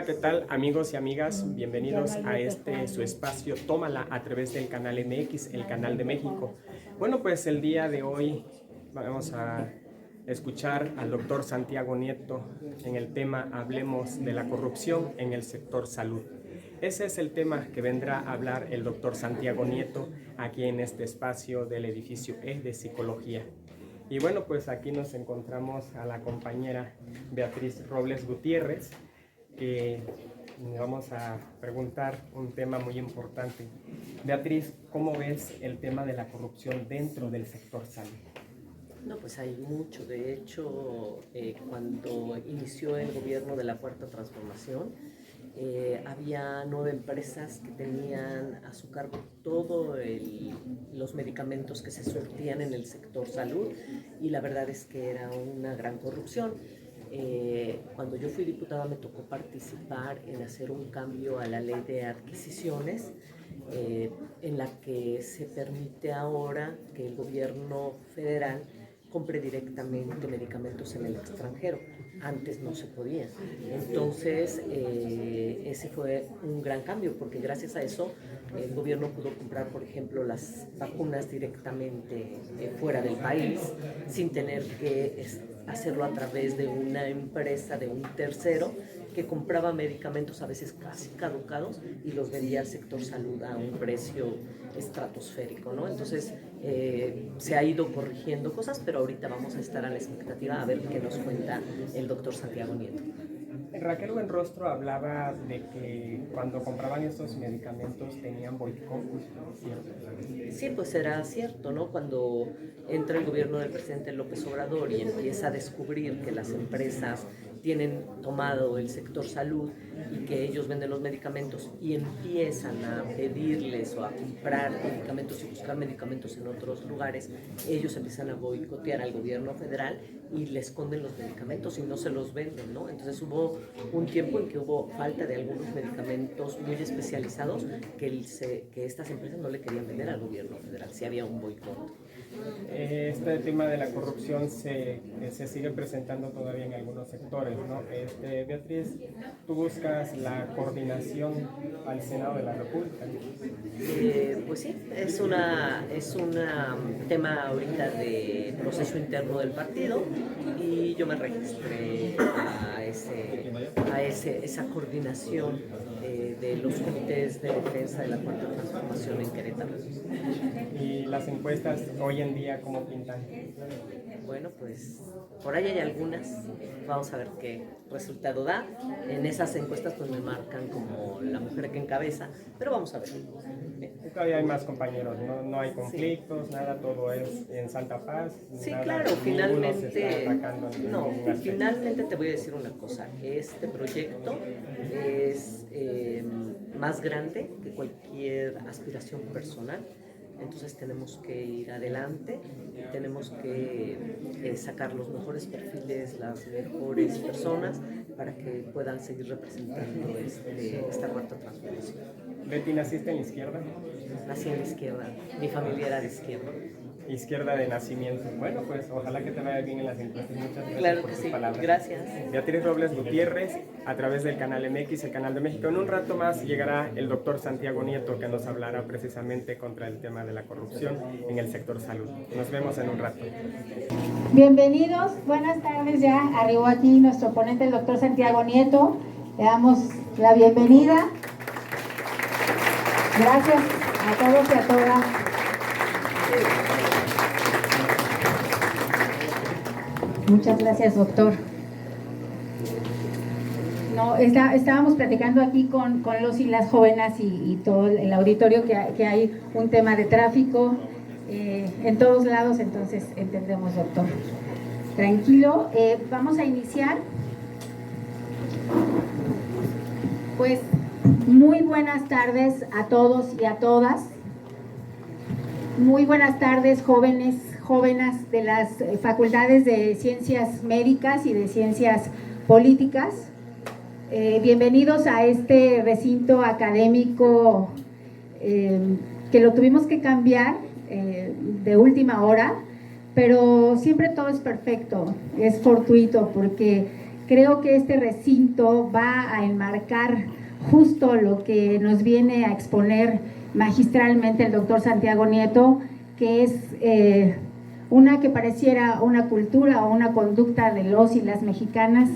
Hola, ¿qué tal amigos y amigas? Bienvenidos a su espacio Tómala a través del canal MX, el canal de México. Bueno, pues el día de hoy vamos a escuchar al doctor Santiago Nieto en el tema Hablemos de la corrupción en el sector salud. Ese es el tema que vendrá a hablar el doctor Santiago Nieto aquí en este espacio del edificio E de Psicología. Y bueno, pues aquí nos encontramos a la compañera Beatriz Robles Gutiérrez, que vamos a preguntar un tema muy importante. Beatriz, ¿cómo ves el tema de la corrupción dentro del sector salud? No, pues hay mucho. De hecho, cuando inició el gobierno de la Cuarta Transformación, había 9 empresas que tenían a su cargo todos los medicamentos que se surtían en el sector salud, y la verdad es que era una gran corrupción. Cuando yo fui diputada me tocó participar en hacer un cambio a la ley de adquisiciones, en la que se permite ahora que el gobierno federal compre directamente medicamentos en el extranjero. Antes no se podía. Entonces, ese fue un gran cambio, porque gracias a eso el gobierno pudo comprar, por ejemplo, las vacunas directamente fuera del país, sin tener que hacerlo a través de una empresa, de un tercero, que compraba medicamentos a veces casi caducados y los vendía al sector salud a un precio estratosférico, ¿no? Entonces, se ha ido corrigiendo cosas, pero ahorita vamos a estar a la expectativa a ver qué nos cuenta el doctor Santiago Nieto. Raquel Buenrostro hablaba de que cuando compraban estos medicamentos tenían boicot, ¿cierto? Sí, pues era cierto, ¿no? Cuando entra el gobierno del presidente López Obrador y empieza a descubrir que las empresas tienen tomado el sector salud y que ellos venden los medicamentos y empiezan a pedirles o a comprar medicamentos y buscar medicamentos en otros lugares, ellos empiezan a boicotear al gobierno federal y le esconden los medicamentos y no se los venden, ¿no? Entonces hubo un tiempo en que hubo falta de algunos medicamentos muy especializados que estas empresas no le querían vender al gobierno federal, sí había un boicot. Este tema de la corrupción se sigue presentando todavía en algunos sectores, ¿no? Beatriz, tú buscas la coordinación al Senado de la República, ¿no? Pues sí, es un tema ahorita de proceso interno del partido, y yo me registré a esa coordinación de los comités de defensa de la Cuarta Transformación en Querétaro. Y las encuestas hoy en día, ¿cómo pintan? Bueno, pues por ahí hay algunas, vamos a ver qué resultado da. En esas encuestas pues me marcan como la mujer que encabeza, pero vamos a ver. Todavía hay más compañeros, no hay conflictos, sí. Nada, todo es en santa paz. Sí, nada, claro, finalmente, no, finalmente te voy a decir una cosa, este proyecto es más grande que cualquier aspiración personal. Entonces tenemos que ir adelante y tenemos que sacar los mejores perfiles, las mejores personas para que puedan seguir representando esta cuarta transformación. Betty, ¿naciste en la izquierda? Nací en la izquierda, mi familia era de izquierda. Izquierda de nacimiento. Bueno, pues ojalá que te vaya bien en las encuestas. Muchas gracias claro por que tus sí. palabras. Gracias. Beatriz Robles Gutiérrez, a través del canal MX, el canal de México. En un rato más llegará el doctor Santiago Nieto, que nos hablará precisamente contra el tema de la corrupción en el sector salud. Nos vemos en un rato. Bienvenidos, buenas tardes. Ya arribó aquí nuestro ponente, el doctor Santiago Nieto. Le damos la bienvenida. Gracias a todos y a todas. Muchas gracias, doctor. No, estábamos platicando aquí con los y las jóvenes y todo el auditorio que hay un tema de tráfico en todos lados, entonces entendemos, doctor. Tranquilo, vamos a iniciar. Pues muy buenas tardes a todos y a todas. Muy buenas tardes, jóvenes de las facultades de Ciencias Médicas y de Ciencias Políticas. Bienvenidos a este recinto académico que lo tuvimos que cambiar de última hora, pero siempre todo es perfecto, es fortuito, porque Creo que este recinto va a enmarcar justo lo que nos viene a exponer magistralmente el doctor Santiago Nieto, que es una que pareciera una cultura o una conducta de los y las mexicanas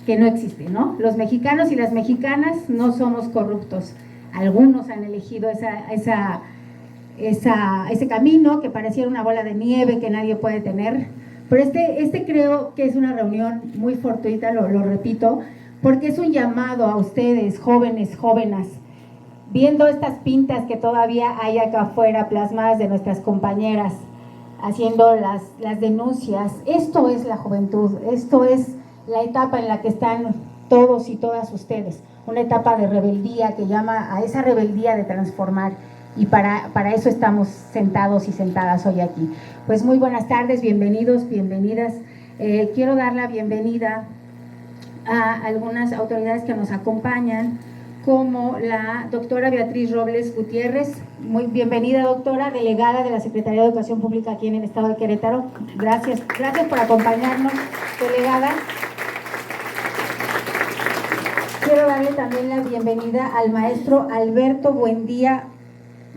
que no existe, ¿no? Los mexicanos y las mexicanas no somos corruptos. Algunos han elegido ese camino que pareciera una bola de nieve que nadie puede tener, pero este creo que es una reunión muy fortuita, lo repito, porque es un llamado a ustedes, jóvenes, jóvenes, viendo estas pintas que todavía hay acá afuera plasmadas de nuestras compañeras, haciendo las denuncias. Esto es la juventud, esto es la etapa en la que están todos y todas ustedes, una etapa de rebeldía que llama a esa rebeldía de transformar, y para eso estamos sentados y sentadas hoy aquí. Pues muy buenas tardes, bienvenidos, bienvenidas. Quiero dar la bienvenida a algunas autoridades que nos acompañan, como la doctora Beatriz Robles Gutiérrez. Muy bienvenida, doctora, delegada de la Secretaría de Educación Pública aquí en el estado de Querétaro. Gracias por acompañarnos, delegada. Quiero darle también la bienvenida al maestro Alberto Buendía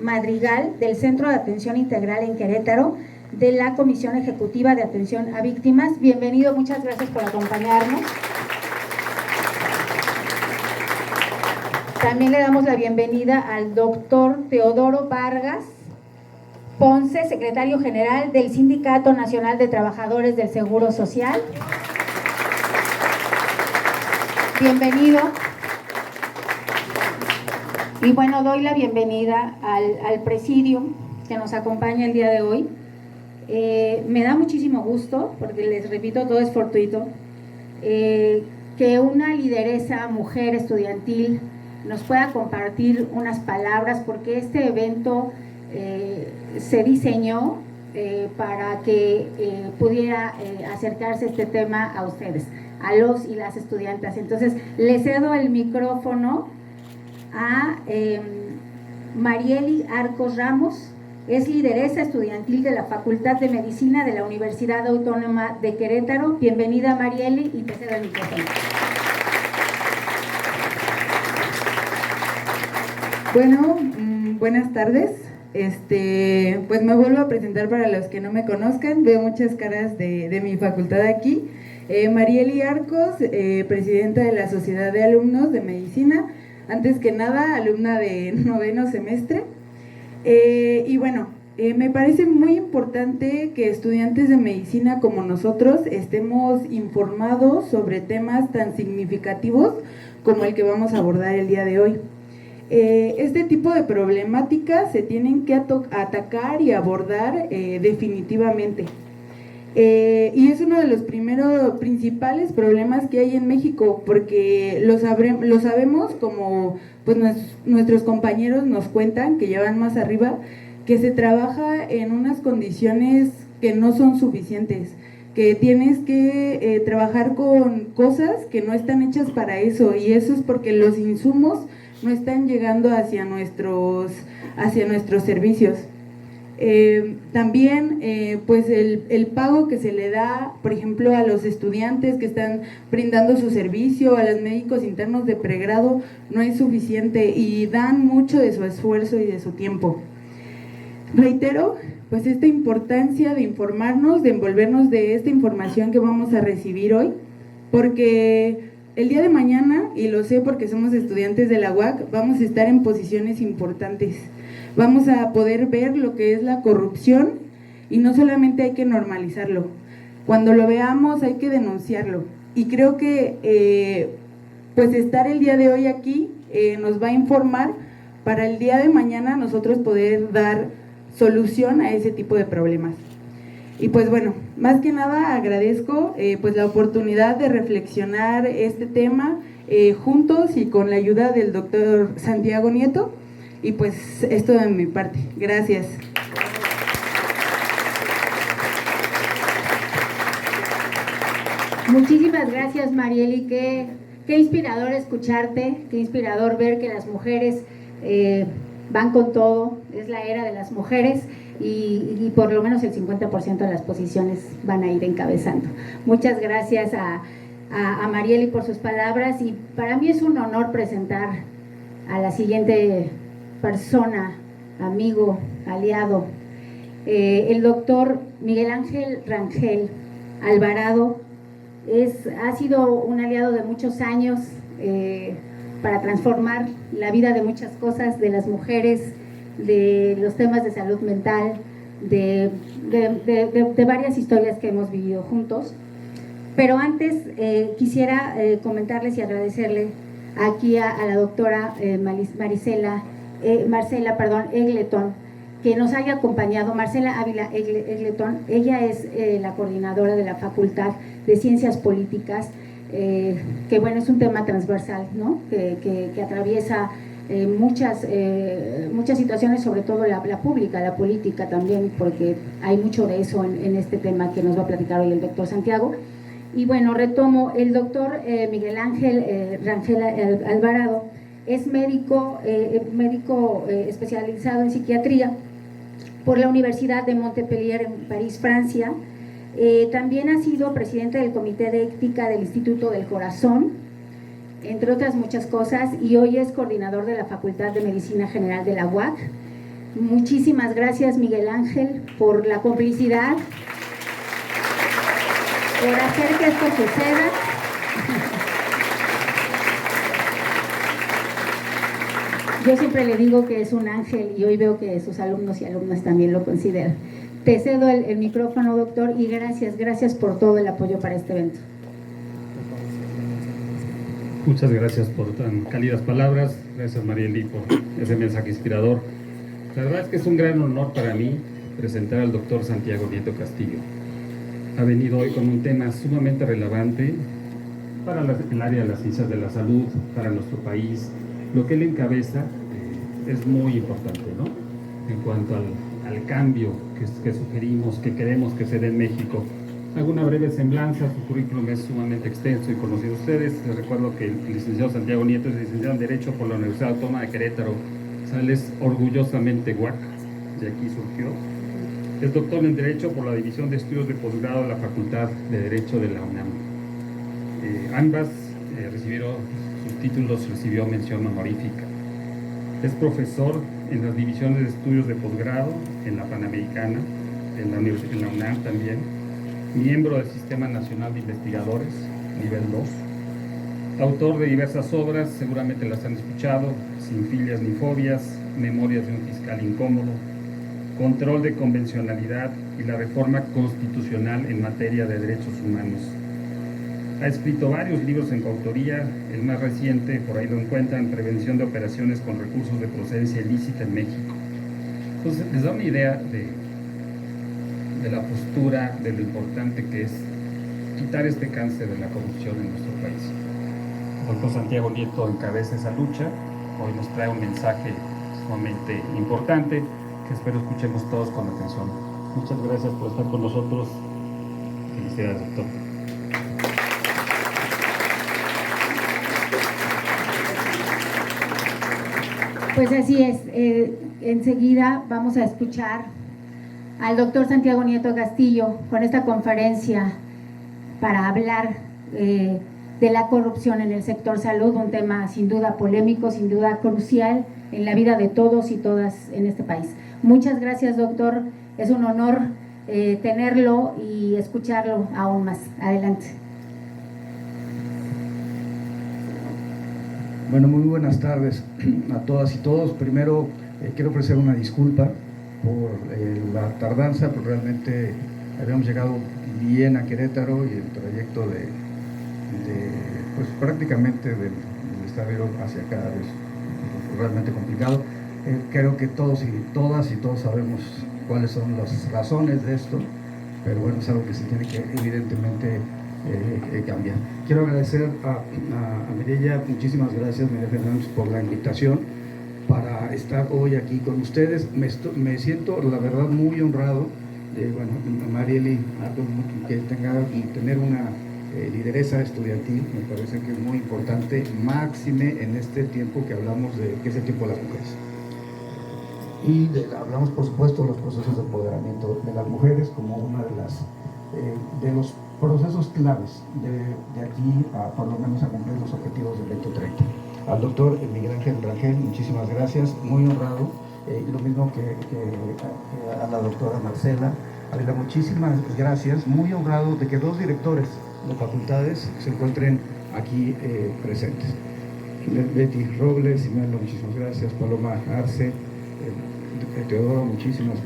Madrigal, del Centro de Atención Integral en Querétaro, de la Comisión Ejecutiva de Atención a Víctimas. Bienvenido, muchas gracias por acompañarnos. También le damos la bienvenida al doctor Teodoro Vargas Ponce, secretario general del Sindicato Nacional de Trabajadores del Seguro Social. Bienvenido. Y bueno, doy la bienvenida al presidium que nos acompaña el día de hoy. Me da muchísimo gusto, porque les repito, todo es fortuito, que una lideresa mujer estudiantil nos pueda compartir unas palabras, porque este evento se diseñó para que pudiera acercarse este tema a ustedes, a los y las estudiantes. Entonces, le cedo el micrófono a Marieli Arcos Ramos. Es lideresa estudiantil de la Facultad de Medicina de la Universidad Autónoma de Querétaro. Bienvenida, Marieli, y te cedo el micrófono. Bueno, buenas tardes. Pues me vuelvo a presentar para los que no me conozcan. Veo muchas caras de mi facultad aquí. Marieli Arcos, presidenta de la Sociedad de Alumnos de Medicina. Antes que nada, alumna de 9º semestre. Y bueno, me parece muy importante que estudiantes de medicina como nosotros estemos informados sobre temas tan significativos como el que vamos a abordar el día de hoy. Este tipo de problemáticas se tienen que atacar y abordar definitivamente. Y es uno de los principales problemas que hay en México, porque lo sabemos, como pues nuestros compañeros nos cuentan, que llevan más arriba, que se trabaja en unas condiciones que no son suficientes, que tienes que trabajar con cosas que no están hechas para eso, y eso es porque los insumos no están llegando hacia nuestros servicios. También pues el pago que se le da, por ejemplo, a los estudiantes que están brindando su servicio, a los médicos internos de pregrado, no es suficiente, y dan mucho de su esfuerzo y de su tiempo. Reitero pues esta importancia de informarnos, de envolvernos de esta información que vamos a recibir hoy, porque el día de mañana, y lo sé porque somos estudiantes de la UAC, vamos a estar en posiciones importantes. Vamos a poder ver lo que es la corrupción, y no solamente hay que normalizarlo. Cuando lo veamos hay que denunciarlo. Y creo que pues estar el día de hoy aquí nos va a informar para el día de mañana nosotros poder dar solución a ese tipo de problemas. Y pues bueno, más que nada agradezco pues la oportunidad de reflexionar este tema juntos y con la ayuda del doctor Santiago Nieto. Y pues esto de mi parte. Gracias. Muchísimas gracias, Marieli. Qué inspirador escucharte, qué inspirador ver que las mujeres van con todo. Es la era de las mujeres, y por lo menos el 50% de las posiciones van a ir encabezando. Muchas gracias a Marieli por sus palabras, y para mí es un honor presentar a la siguiente persona, amigo, aliado, el doctor Miguel Ángel Rangel Alvarado. Ha sido un aliado de muchos años para transformar la vida de muchas cosas, de las mujeres, de los temas de salud mental, de varias historias que hemos vivido juntos. Pero antes quisiera comentarles y agradecerle aquí a la doctora Marcela Egleton, que nos haya acompañado. Marcela Ávila Egleton, ella es la coordinadora de la Facultad de Ciencias Políticas, que bueno, es un tema transversal, ¿no? que atraviesa muchas situaciones, sobre todo la pública, la política también, porque hay mucho de eso en este tema que nos va a platicar hoy el doctor Santiago. Y bueno, retomo, el doctor Miguel Ángel Rangel Alvarado es médico especializado en psiquiatría por la Universidad de Montpellier en París, Francia. También ha sido presidente del Comité de Ética del Instituto del Corazón, entre otras muchas cosas, y hoy es coordinador de la Facultad de Medicina General de la UAC. Muchísimas gracias, Miguel Ángel, por la complicidad, por hacer que esto suceda. Yo siempre le digo que es un ángel, y hoy veo que sus alumnos y alumnas también lo consideran. Te cedo el micrófono, doctor, y gracias por todo el apoyo para este evento. Muchas gracias por tan cálidas palabras. Gracias, Marieli, por ese mensaje inspirador. La verdad es que es un gran honor para mí presentar al doctor Santiago Nieto Castillo. Ha venido hoy con un tema sumamente relevante para el área de las ciencias de la salud, para nuestro país. Lo que él encabeza es muy importante, ¿no? En cuanto al cambio que sugerimos, que queremos que se dé en México. Hago una breve semblanza. Su currículum es sumamente extenso y conocido de ustedes. Les recuerdo que el licenciado Santiago Nieto es licenciado en Derecho por la Universidad Autónoma de Querétaro. O sea, él es orgullosamente UAC, de aquí surgió. Es doctor en Derecho por la División de Estudios de Posgrado de la Facultad de Derecho de la UNAM. Ambas recibieron sus títulos, recibió mención honorífica. Es profesor en las divisiones de estudios de posgrado en la Panamericana, en la UNAM también. Miembro del Sistema Nacional de Investigadores, nivel 2. Autor de diversas obras, seguramente las han escuchado: Sin filias ni fobias, Memorias de un fiscal incómodo, Control de convencionalidad y la reforma constitucional en materia de derechos humanos. Ha escrito varios libros en coautoría, el más reciente, por ahí lo encuentran, Prevención de operaciones con recursos de procedencia ilícita en México. Entonces, les da una idea de la postura, de lo importante que es quitar este cáncer de la corrupción en nuestro país. El doctor Santiago Nieto encabeza esa lucha. Hoy nos trae un mensaje sumamente importante que espero escuchemos todos con atención. Muchas gracias por estar con nosotros. Felicidades, doctor. Pues así es, enseguida vamos a escuchar al doctor Santiago Nieto Castillo con esta conferencia para hablar de la corrupción en el sector salud, un tema sin duda polémico, sin duda crucial en la vida de todos y todas en este país. Muchas gracias, doctor, es un honor tenerlo y escucharlo aún más. Adelante. Bueno, muy buenas tardes a todas y todos. Primero quiero ofrecer una disculpa por la tardanza, porque realmente habíamos llegado bien a Querétaro y el trayecto pues prácticamente del Estadero hacia acá es realmente complicado. Creo que todos y todas y todos sabemos cuáles son las razones de esto, pero bueno, es algo que se tiene que evidentemente cambiar. Quiero agradecer a Mireya, muchísimas gracias, Mireya Fernández, por la invitación para estar hoy aquí con ustedes. Me siento, la verdad, muy honrado de, bueno, Marieli, que tener una lideresa estudiantil, me parece que es muy importante, máxime en este tiempo que hablamos de que es el tiempo de las mujeres. Y hablamos, por supuesto, de los procesos de empoderamiento de las mujeres como una de los procesos claves de aquí a por lo menos a cumplir los objetivos del 2030. Al doctor Miguel Ángel Rangel, muchísimas gracias, muy honrado, lo mismo que a la doctora Marcela. Ávila, muchísimas gracias, muy honrado de que dos directores de facultades se encuentren aquí presentes. Betty Robles, Imelda, muchísimas gracias, Paloma Arce, Teodoro, muchísimas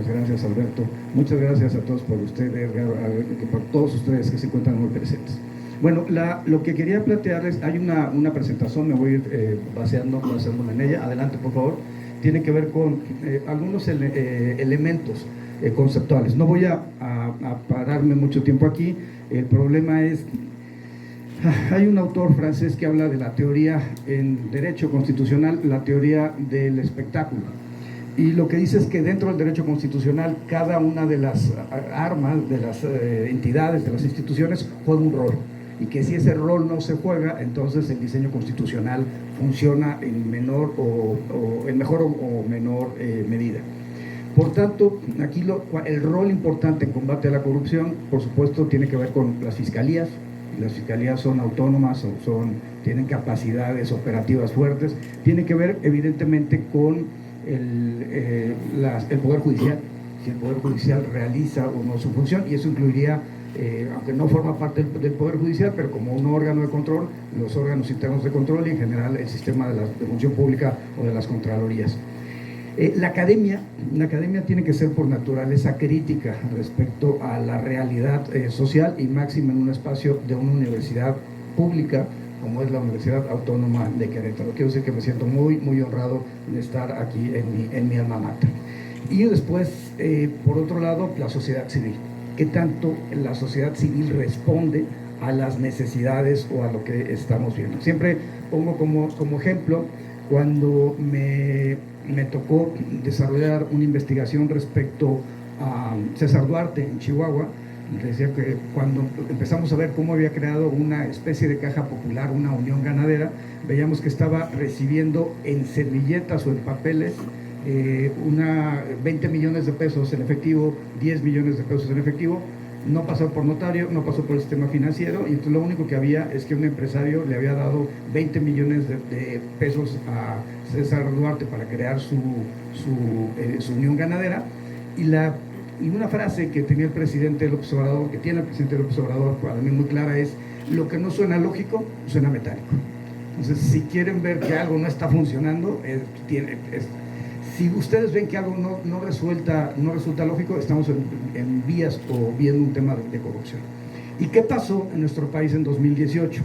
gracias, Alberto, muchas gracias a todos por ustedes, por todos ustedes que se encuentran muy presentes. Bueno, lo que quería plantearles, hay una presentación, me voy a ir baseándome en ella, adelante por favor, tiene que ver con algunos elementos conceptuales. No voy a pararme mucho tiempo aquí, el problema es, hay un autor francés que habla de la teoría en derecho constitucional, la teoría del espectáculo. Y lo que dice es que dentro del derecho constitucional, cada una de las armas, de las entidades, de las instituciones, juega un rol. Y que si ese rol no se juega, entonces el diseño constitucional funciona en menor en mejor o menor medida. Por tanto, aquí el rol importante en combate a la corrupción, por supuesto, tiene que ver con las fiscalías. Las fiscalías son autónomas, tienen capacidades operativas fuertes. Tiene que ver, evidentemente, con el Poder Judicial, si el Poder Judicial realiza o no su función, y eso incluiría, aunque no forma parte del Poder Judicial, pero como un órgano de control, los órganos internos de control y en general el sistema de función pública o de las contralorías. La academia tiene que ser por naturaleza crítica respecto a la realidad social y máxima en un espacio de una universidad pública como es la Universidad Autónoma de Querétaro. Quiero decir que me siento muy honrado de estar aquí en mi alma mater. Y después, por otro lado, la sociedad civil. ¿Qué tanto la sociedad civil responde a las necesidades o a lo que estamos viendo? Siempre pongo como ejemplo cuando me tocó desarrollar una investigación respecto a César Duarte en Chihuahua. Decía que cuando empezamos a ver cómo había creado una especie de caja popular, una unión ganadera, veíamos que estaba recibiendo en servilletas o en papeles 20 millones de pesos en efectivo, 10 millones de pesos en efectivo. No pasó por notario, no pasó por el sistema financiero, y entonces lo único que había es que un empresario le había dado 20 millones de pesos a César Duarte para crear su unión ganadera, y una frase que tenía el presidente López Obrador, que tiene el presidente López Obrador, para mí muy clara, es: lo que no suena lógico, suena metálico. Entonces, si quieren ver que algo no está funcionando, si ustedes ven que algo no resulta lógico, estamos en vías o viendo un tema de corrupción. ¿Y qué pasó en nuestro país en 2018?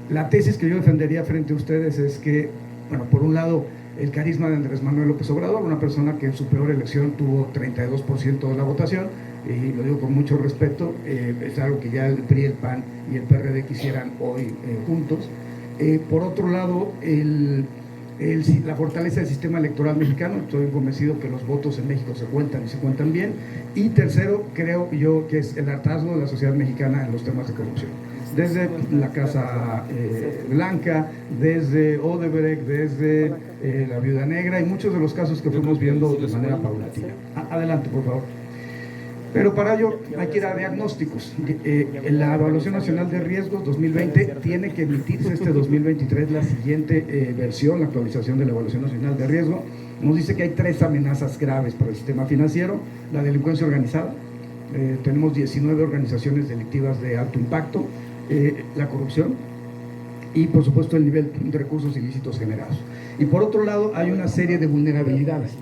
La tesis que yo defendería frente a ustedes es que, bueno, por un lado, el carisma de Andrés Manuel López Obrador, una persona que en su peor elección tuvo 32% de la votación, y lo digo con mucho respeto, es algo que ya el PRI, el PAN y el PRD quisieran hoy juntos. Por otro lado, la fortaleza del sistema electoral mexicano, estoy convencido que los votos en México se cuentan y se cuentan bien. Y tercero, creo yo que es el hartazgo de la sociedad mexicana en los temas de corrupción. Desde la Casa Blanca, desde Odebrecht, desde la Viuda Negra y muchos de los casos que fuimos viendo de manera paulatina. Adelante, por favor. Pero para ello hay que ir a diagnósticos. La Evaluación Nacional de Riesgos 2020 tiene que emitirse este 2023 la siguiente versión, la actualización de la Evaluación Nacional de Riesgo. Nos dice que hay 3 amenazas graves para el sistema financiero: la delincuencia organizada, tenemos 19 organizaciones delictivas de alto impacto, la corrupción y por supuesto el nivel de recursos ilícitos generados. Y por otro lado hay una serie de vulnerabilidades.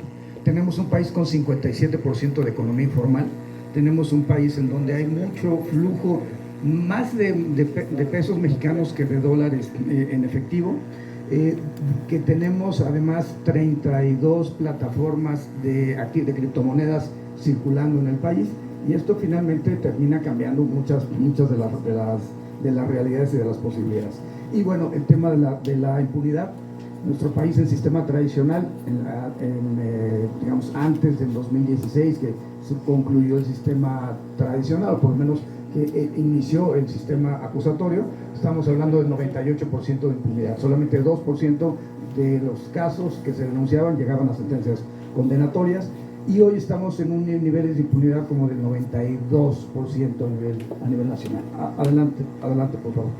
Tenemos un país con 57% de economía informal, tenemos un país en donde hay mucho flujo, más de pesos mexicanos que de dólares en efectivo, que tenemos además 32 plataformas de criptomonedas circulando en el país, y esto finalmente termina cambiando muchas de las realidades y de las posibilidades. Y bueno, el tema de la impunidad. Nuestro país, el sistema tradicional, digamos antes del 2016, que se concluyó el sistema tradicional, o por lo menos que inició el sistema acusatorio, estamos hablando del 98% de impunidad. Solamente 2% de los casos que se denunciaban llegaban a sentencias condenatorias, y hoy estamos en un niveles de impunidad como del 92% a nivel nacional. Adelante, por favor.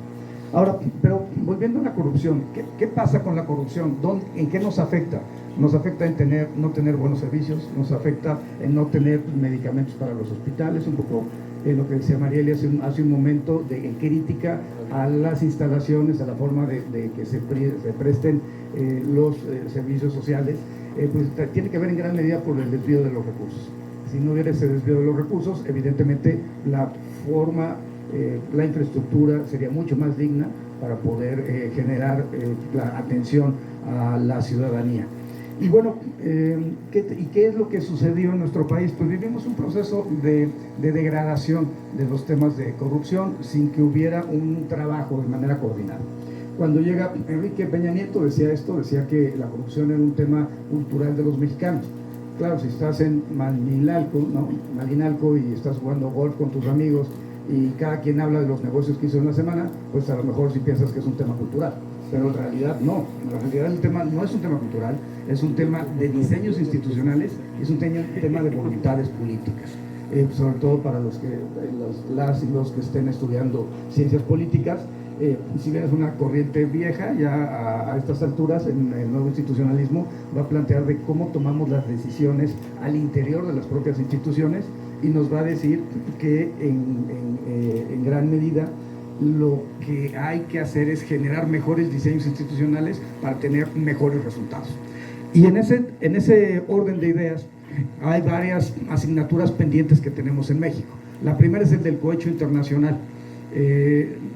Ahora, pero volviendo a la corrupción, ¿qué pasa con la corrupción? ¿En qué nos afecta? Nos afecta en no tener buenos servicios, nos afecta en no tener medicamentos para los hospitales, un poco lo que decía Marieli hace un momento, de crítica a las instalaciones, a la forma de que se presten los servicios sociales, pues tiene que ver en gran medida por el desvío de los recursos. Si no hubiera ese desvío de los recursos, evidentemente la infraestructura sería mucho más digna para poder generar la atención a la ciudadanía. Y bueno, ¿qué es lo que sucedió en nuestro país? Pues vivimos un proceso de degradación de los temas de corrupción sin que hubiera un trabajo de manera coordinada. Cuando llega Enrique Peña Nieto decía que la corrupción era un tema cultural de los mexicanos. Claro, si estás en Malinalco y estás jugando golf con tus amigos y cada quien habla de los negocios que hizo en la semana, pues a lo mejor sí piensas que es un tema cultural, pero en realidad no. En realidad el tema no es un tema cultural, es un tema de diseños institucionales, es un tema de voluntades políticas, sobre todo para los que estén estudiando ciencias políticas. Si bien es una corriente vieja, ya a estas alturas en el nuevo institucionalismo va a plantear de cómo tomamos las decisiones al interior de las propias instituciones, y nos va a decir que en gran medida lo que hay que hacer es generar mejores diseños institucionales para tener mejores resultados. Y en ese orden de ideas hay varias asignaturas pendientes que tenemos en México. La primera es el del cohecho internacional.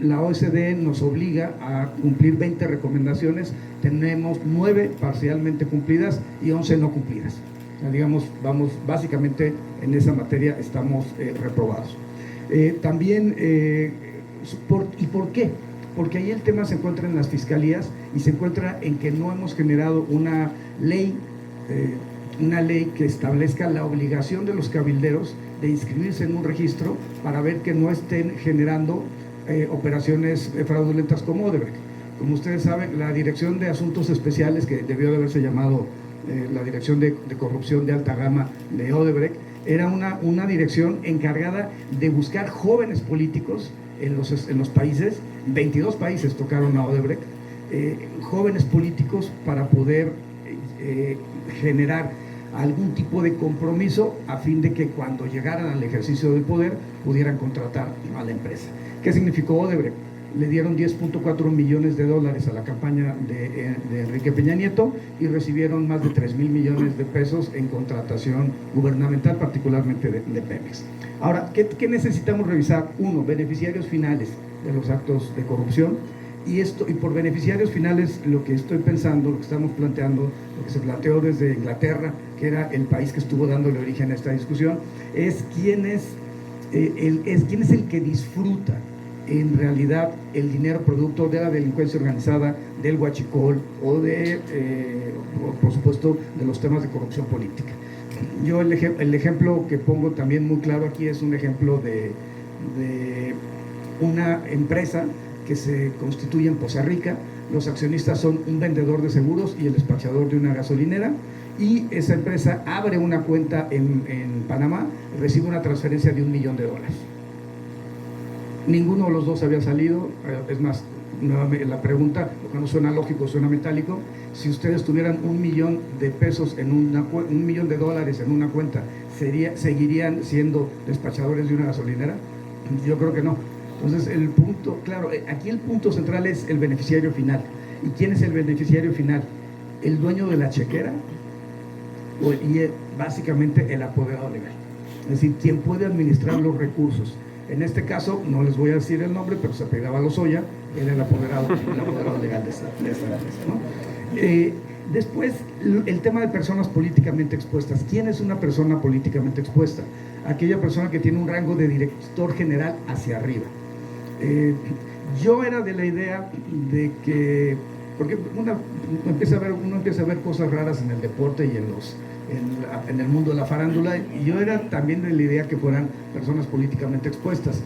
La OECD nos obliga a cumplir 20 recomendaciones, tenemos 9 parcialmente cumplidas y 11 no cumplidas. Digamos, básicamente en esa materia estamos reprobados. También, ¿y por qué? Porque ahí el tema se encuentra en las fiscalías y se encuentra en que no hemos generado una ley que establezca la obligación de los cabilderos de inscribirse en un registro para ver que no estén generando operaciones fraudulentas como Odebrecht. Como ustedes saben, la Dirección de Asuntos Especiales, que debió de haberse llamado la Dirección de Corrupción de Alta Gama de Odebrecht, era una dirección encargada de buscar jóvenes políticos en los países. 22 países tocaron a Odebrecht, jóvenes políticos para poder generar algún tipo de compromiso a fin de que cuando llegaran al ejercicio del poder pudieran contratar a la empresa. ¿Qué significó Odebrecht? Le dieron $10.4 millones a la campaña de Enrique Peña Nieto y recibieron más de 3,000 millones de pesos en contratación gubernamental, particularmente de Pemex. Ahora, ¿qué necesitamos revisar? Uno, beneficiarios finales de los actos de corrupción. Y por beneficiarios finales, lo que estoy pensando, lo que estamos planteando, lo que se planteó desde Inglaterra, que era el país que estuvo dándole origen a esta discusión, es quién es el que disfruta en realidad el dinero producto de la delincuencia organizada, del huachicol o por supuesto, de los temas de corrupción política. Yo el ejemplo que pongo también muy claro aquí es un ejemplo de una empresa que se constituye en Poza Rica. Los accionistas son un vendedor de seguros y el despachador de una gasolinera, y esa empresa abre una cuenta en Panamá, recibe una transferencia de $1 millón. Ninguno de los dos había salido. Es más, nuevamente la pregunta, lo que no suena lógico, suena metálico: si ustedes tuvieran $1 millón $1 millón en una cuenta, ¿seguirían siendo despachadores de una gasolinera? Yo creo que no. Entonces el punto, claro, aquí el punto central es el beneficiario final. ¿Y quién es el beneficiario final? El dueño de la chequera y básicamente el apoderado legal. Es decir, quien puede administrar los recursos. En este caso, no les voy a decir el nombre, pero se apellidaba Lozoya, era el apoderado legal de esta empresa, ¿no? Después, el tema de personas políticamente expuestas. ¿Quién es una persona políticamente expuesta? Aquella persona que tiene un rango de director general hacia arriba. Yo era de la idea de que, porque uno empieza a ver cosas raras en el deporte y en el mundo de la farándula, y yo era también de la idea que fueran personas políticamente expuestas.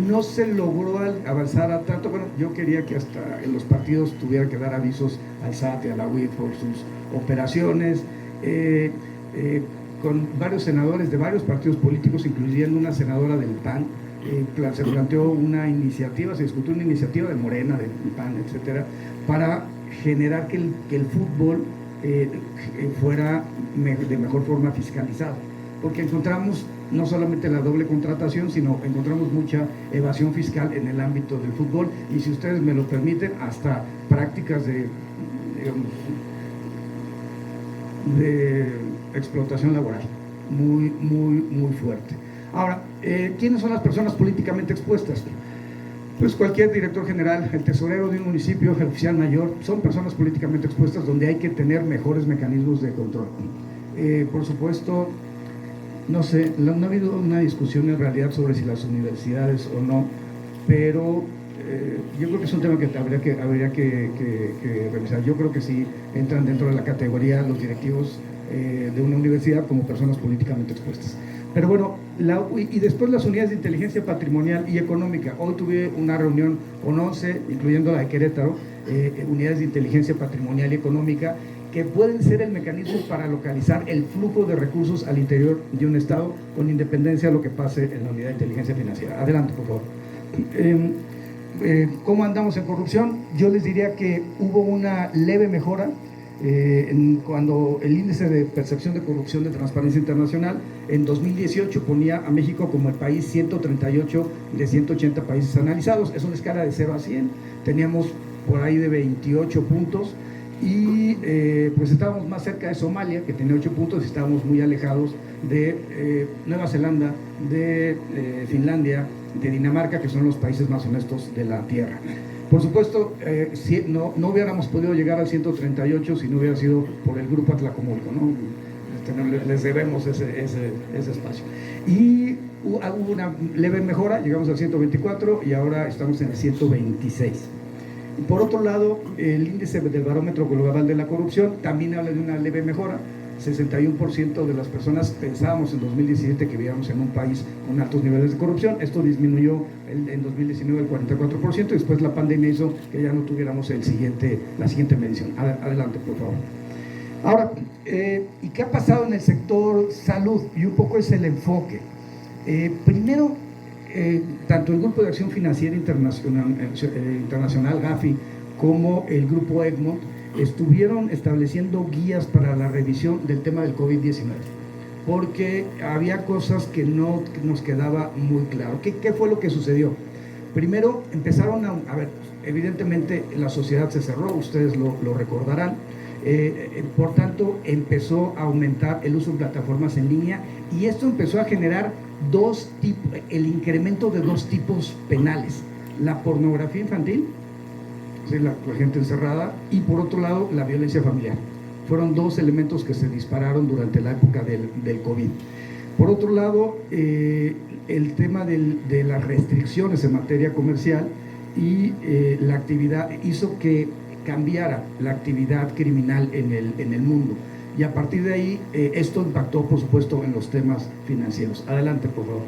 No se logró avanzar a tanto. Bueno, yo quería que hasta en los partidos tuvieran que dar avisos al SAT y a la UIF por sus operaciones. con varios senadores de varios partidos políticos, incluyendo una senadora del PAN. Se planteó una iniciativa, se discutió una iniciativa de Morena, del PAN, etcétera, para generar que el fútbol fuera de mejor forma fiscalizado, porque encontramos no solamente la doble contratación, sino encontramos mucha evasión fiscal en el ámbito del fútbol, y si ustedes me lo permiten, hasta prácticas de explotación laboral muy fuerte. Ahora, ¿quiénes son las personas políticamente expuestas? Pues cualquier director general, el tesorero de un municipio, el oficial mayor, son personas políticamente expuestas donde hay que tener mejores mecanismos de control. Por supuesto, no sé, no ha habido una discusión en realidad sobre si las universidades o no, pero yo creo que es un tema que habría que revisar. Yo creo que sí entran dentro de la categoría los directivos de una universidad como personas políticamente expuestas. Pero bueno, y después las unidades de inteligencia patrimonial y económica. Hoy tuve una reunión con 11, incluyendo la de Querétaro, unidades de inteligencia patrimonial y económica, que pueden ser el mecanismo para localizar el flujo de recursos al interior de un estado, con independencia de lo que pase en la unidad de inteligencia financiera. Adelante, por favor. ¿Cómo andamos en corrupción? Yo les diría que hubo una leve mejora cuando el índice de percepción de corrupción de Transparencia Internacional en 2018 ponía a México como el país 138 de 180 países analizados. Es una escala de 0 a 100. Teníamos por ahí de 28 puntos y pues estábamos más cerca de Somalia, que tenía 8 puntos, y estábamos muy alejados de Nueva Zelanda, de Finlandia, de Dinamarca, que son los países más honestos de la Tierra. Por supuesto, no hubiéramos podido llegar al 138 si no hubiera sido por el grupo Atlacomulco, ¿no? Les debemos ese espacio. Y hubo una leve mejora, llegamos al 124 y ahora estamos en el 126. Por otro lado, el índice del barómetro global de la corrupción también habla de una leve mejora. 61% de las personas pensábamos en 2017 que vivíamos en un país con altos niveles de corrupción. Esto disminuyó en 2019 el 44%, y después la pandemia hizo que ya no tuviéramos la siguiente medición. Adelante, por favor. Ahora, ¿y qué ha pasado en el sector salud? Y un poco es el enfoque. Primero, tanto el Grupo de Acción Financiera Internacional, GAFI, como el Grupo Egmont estuvieron estableciendo guías para la revisión del tema del COVID-19, porque había cosas que no nos quedaba muy claro. ¿Qué fue lo que sucedió? Primero empezaron a ver, evidentemente la sociedad se cerró, ustedes lo recordarán, por tanto empezó a aumentar el uso de plataformas en línea, y esto empezó a generar el incremento de 2 tipos penales: la pornografía infantil, la gente encerrada, y por otro lado la violencia familiar. Fueron 2 elementos que se dispararon durante la época del COVID. Por otro lado, el tema de las restricciones en materia comercial y la actividad hizo que cambiara la actividad criminal en el mundo, y a partir de ahí esto impactó, por supuesto, en los temas financieros. Adelante, por favor.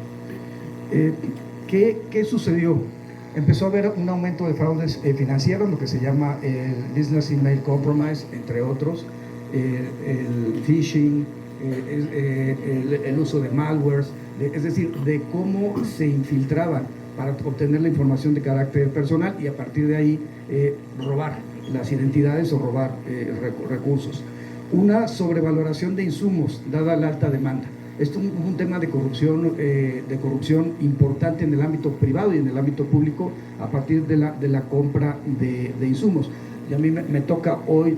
¿Qué sucedió? Empezó a haber un aumento de fraudes financieros, lo que se llama el Business Email Compromise, entre otros, el phishing, el uso de malwares, es decir, de cómo se infiltraban para obtener la información de carácter personal y a partir de ahí robar las identidades o robar recursos. Una sobrevaloración de insumos dada la alta demanda. Esto es un tema de corrupción importante en el ámbito privado y en el ámbito público a partir de la compra de insumos. Y a mí me toca hoy,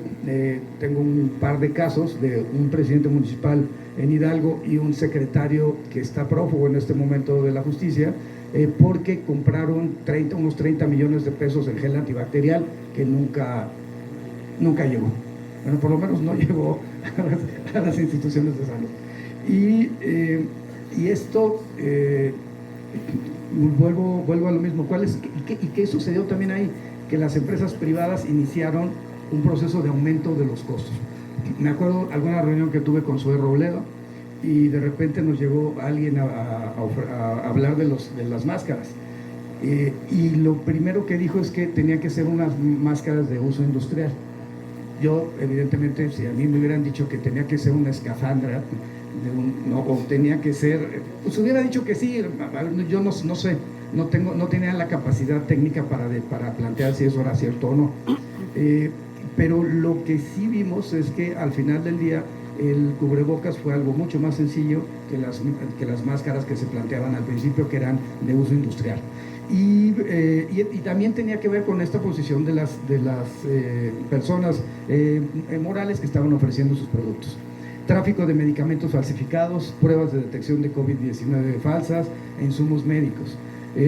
tengo un par de casos de un presidente municipal en Hidalgo y un secretario que está prófugo en este momento de la justicia, porque compraron unos 30 millones de pesos en gel antibacterial que nunca llegó. Bueno, por lo menos no llegó a las instituciones de salud. Y esto, vuelvo a lo mismo. ¿Qué sucedió también ahí? Que las empresas privadas iniciaron un proceso de aumento de los costos. Me acuerdo alguna reunión que tuve con Zoe Robledo y de repente nos llegó alguien a hablar de las máscaras. Y lo primero que dijo es que tenían que ser unas máscaras de uso industrial. Yo, evidentemente, si a mí me hubieran dicho que tenía que ser una escafandra o tenía que ser, pues hubiera dicho que sí. Yo no sé, no tenía la capacidad técnica para plantear si eso era cierto o no. Pero lo que sí vimos es que al final del día el cubrebocas fue algo mucho más sencillo que las máscaras que se planteaban al principio, que eran de uso industrial. Y también tenía que ver con esta posición de las personas morales que estaban ofreciendo sus productos. Tráfico de medicamentos falsificados, pruebas de detección de COVID-19 falsas, insumos médicos.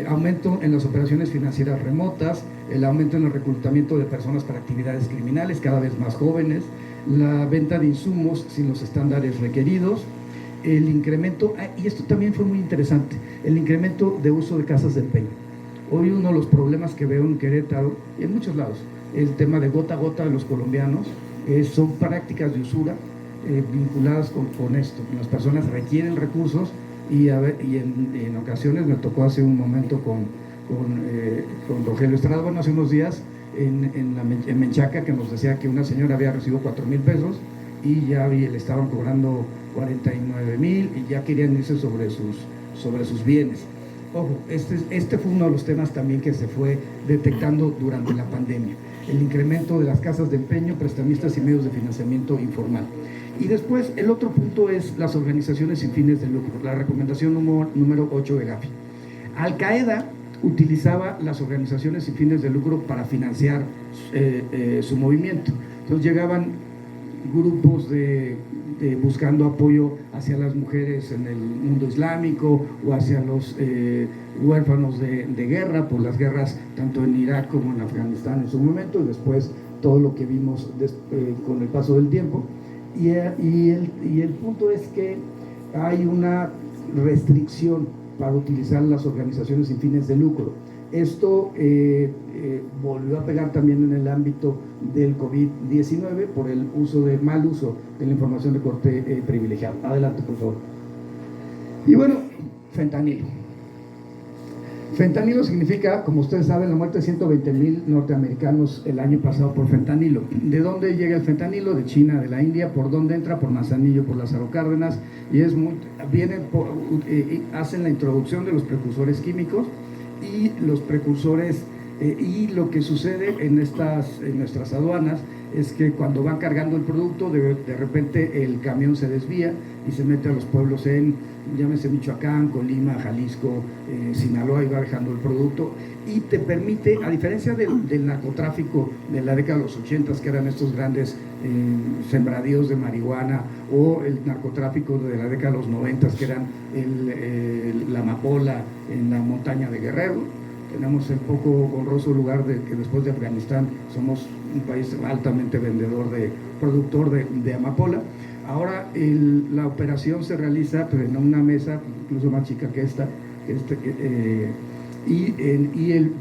Aumento en las operaciones financieras remotas, el aumento en el reclutamiento de personas para actividades criminales, cada vez más jóvenes, la venta de insumos sin los estándares requeridos, el incremento, y esto también fue muy interesante, el incremento de uso de casas de empeño. Hoy uno de los problemas que veo en Querétaro y en muchos lados, el tema de gota a gota de los colombianos, son prácticas de usura vinculadas con esto. Las personas requieren recursos y en ocasiones me tocó hace un momento con Rogelio Estrada, bueno, hace unos días en Menchaca, que nos decía que una señora había recibido 4,000 pesos y ya le estaban cobrando 49,000 y ya querían irse sobre sus bienes. Ojo, este fue uno de los temas también que se fue detectando durante la pandemia, el incremento de las casas de empeño, prestamistas y medios de financiamiento informal. Y después el otro punto es las organizaciones sin fines de lucro, la recomendación número 8 de Gafi. Al Qaeda utilizaba las organizaciones sin fines de lucro para financiar su movimiento. Entonces llegaban grupos buscando apoyo hacia las mujeres en el mundo islámico o hacia los huérfanos de guerra, por las guerras tanto en Irak como en Afganistán en su momento, y después todo lo que vimos con el paso del tiempo. Y el punto es que hay una restricción para utilizar las organizaciones sin fines de lucro. Esto volvió a pegar también en el ámbito del COVID-19 por el mal uso de la información de corte privilegiado. Adelante, por favor. Y bueno, fentanilo. Fentanilo significa, como ustedes saben, la muerte de 120,000 norteamericanos el año pasado por fentanilo. ¿De dónde llega el fentanilo? De China, de la India. ¿Por dónde entra? Por Manzanillo, por Lázaro Cárdenas. Y hacen la introducción de los precursores químicos y los precursores. Y lo que sucede en nuestras aduanas es que cuando van cargando el producto, de repente el camión se desvía y se mete a los pueblos llámese Michoacán, Colima, Jalisco, Sinaloa, y va dejando el producto, y te permite, a diferencia del narcotráfico de la década de los 80, que eran estos grandes sembradíos de marihuana, o el narcotráfico de la década de los 90, que eran la amapola en la montaña de Guerrero. Tenemos el poco honroso lugar de que después de Afganistán somos un país altamente productor de amapola. Ahora la operación se realiza en una mesa incluso más chica que esta,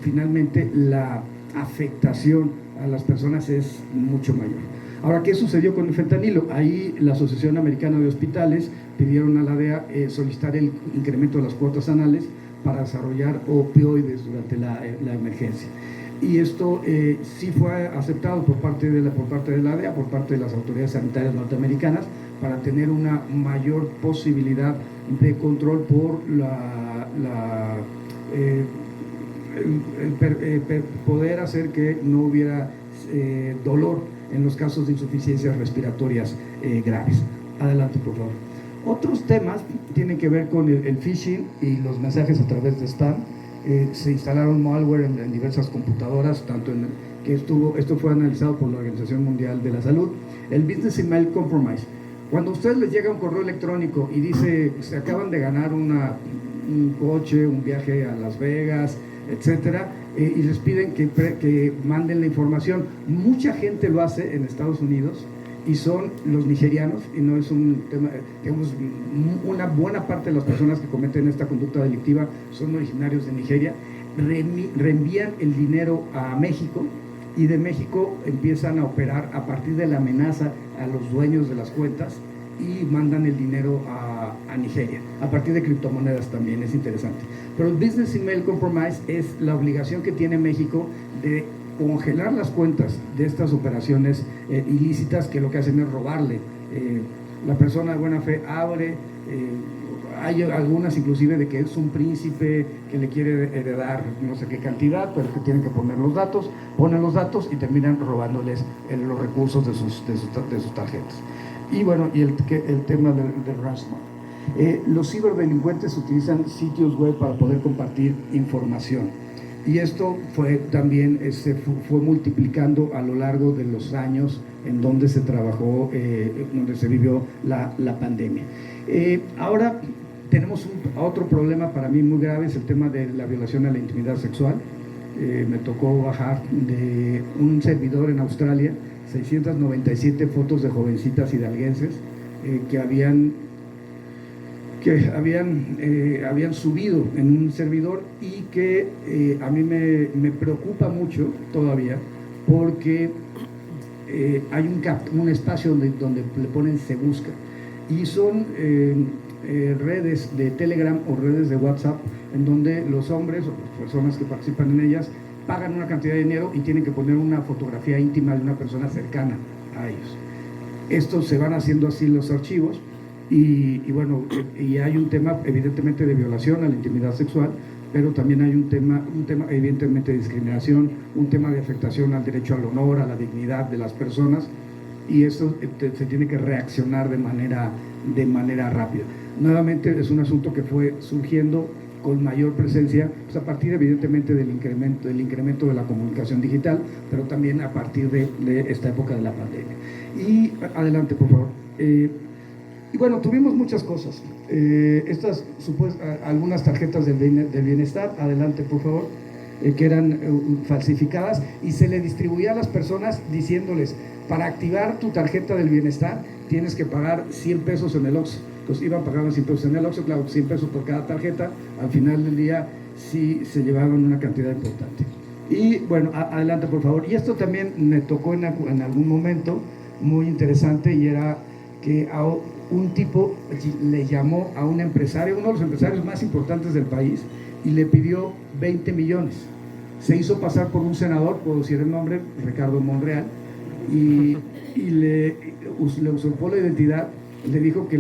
finalmente la afectación a las personas es mucho mayor. Ahora, ¿qué sucedió con el fentanilo? Ahí la Asociación Americana de Hospitales pidieron a la DEA solicitar el incremento de las cuotas anales para desarrollar opioides durante la emergencia. Y esto sí fue aceptado por parte de la DEA, por parte de las autoridades sanitarias norteamericanas, para tener una mayor posibilidad de control por poder hacer que no hubiera dolor en los casos de insuficiencias respiratorias graves. Adelante, por favor. Otros temas tienen que ver con el phishing y los mensajes a través de spam. Se instalaron malware en diversas computadoras, esto fue analizado por la Organización Mundial de la Salud. El Business Email Compromise. Cuando a ustedes les llega un correo electrónico y dice, se acaban de ganar un coche, un viaje a Las Vegas, etcétera, y les piden que manden la información. Mucha gente lo hace en Estados Unidos, y son los nigerianos, y no es un tema, digamos, una buena parte de las personas que cometen esta conducta delictiva son originarios de Nigeria, reenvían el dinero a México, y de México empiezan a operar a partir de la amenaza a los dueños de las cuentas, y mandan el dinero a Nigeria, a partir de criptomonedas también. Es interesante. Pero el Business Email Compromise es la obligación que tiene México de congelar las cuentas de estas operaciones ilícitas, que lo que hacen es robarle la persona de buena fe abre, hay algunas inclusive de que es un príncipe que le quiere heredar no sé qué cantidad, pero que tienen que poner los datos, ponen los datos y terminan robándoles los recursos de sus tarjetas. Y bueno, y el tema del ransomware. Los ciberdelincuentes utilizan sitios web para poder compartir información. Y esto fue también, fue multiplicando a lo largo de los años en donde se trabajó, donde se vivió la pandemia. Ahora tenemos otro problema para mí muy grave, es el tema de la violación a la intimidad sexual. Me tocó bajar de un servidor en Australia 697 fotos de jovencitas hidalguenses que habían subido en un servidor y que a mí me preocupa mucho todavía porque hay un espacio donde le ponen se busca y son redes de Telegram o redes de WhatsApp en donde los hombres o las personas que participan en ellas pagan una cantidad de dinero y tienen que poner una fotografía íntima de una persona cercana a ellos. Estos se van haciendo así los archivos y bueno, y hay un tema evidentemente de violación a la intimidad sexual, pero también hay un tema evidentemente de discriminación, un tema de afectación al derecho al honor, a la dignidad de las personas, y eso se tiene que reaccionar de manera rápida. Nuevamente es un asunto que fue surgiendo con mayor presencia, pues a partir evidentemente del incremento de la comunicación digital, pero también a partir de esta época de la pandemia. Y adelante, por favor. Y bueno, tuvimos muchas cosas. Algunas tarjetas del bienestar, adelante, por favor, que eran falsificadas y se le distribuía a las personas diciéndoles, para activar tu tarjeta del bienestar tienes que pagar 100 pesos en el Oxxo. Entonces pagaban 100 pesos en el Oxxo, claro, 100 pesos por cada tarjeta, al final del día sí se llevaban una cantidad importante. Y bueno, adelante por favor. Y esto también me tocó en algún momento muy interesante, y era que a un tipo le llamó a un empresario, uno de los empresarios más importantes del país, y le pidió 20 millones. Se hizo pasar por un senador, puedo decir el nombre, Ricardo Monreal, y le usurpó la identidad. Le dijo que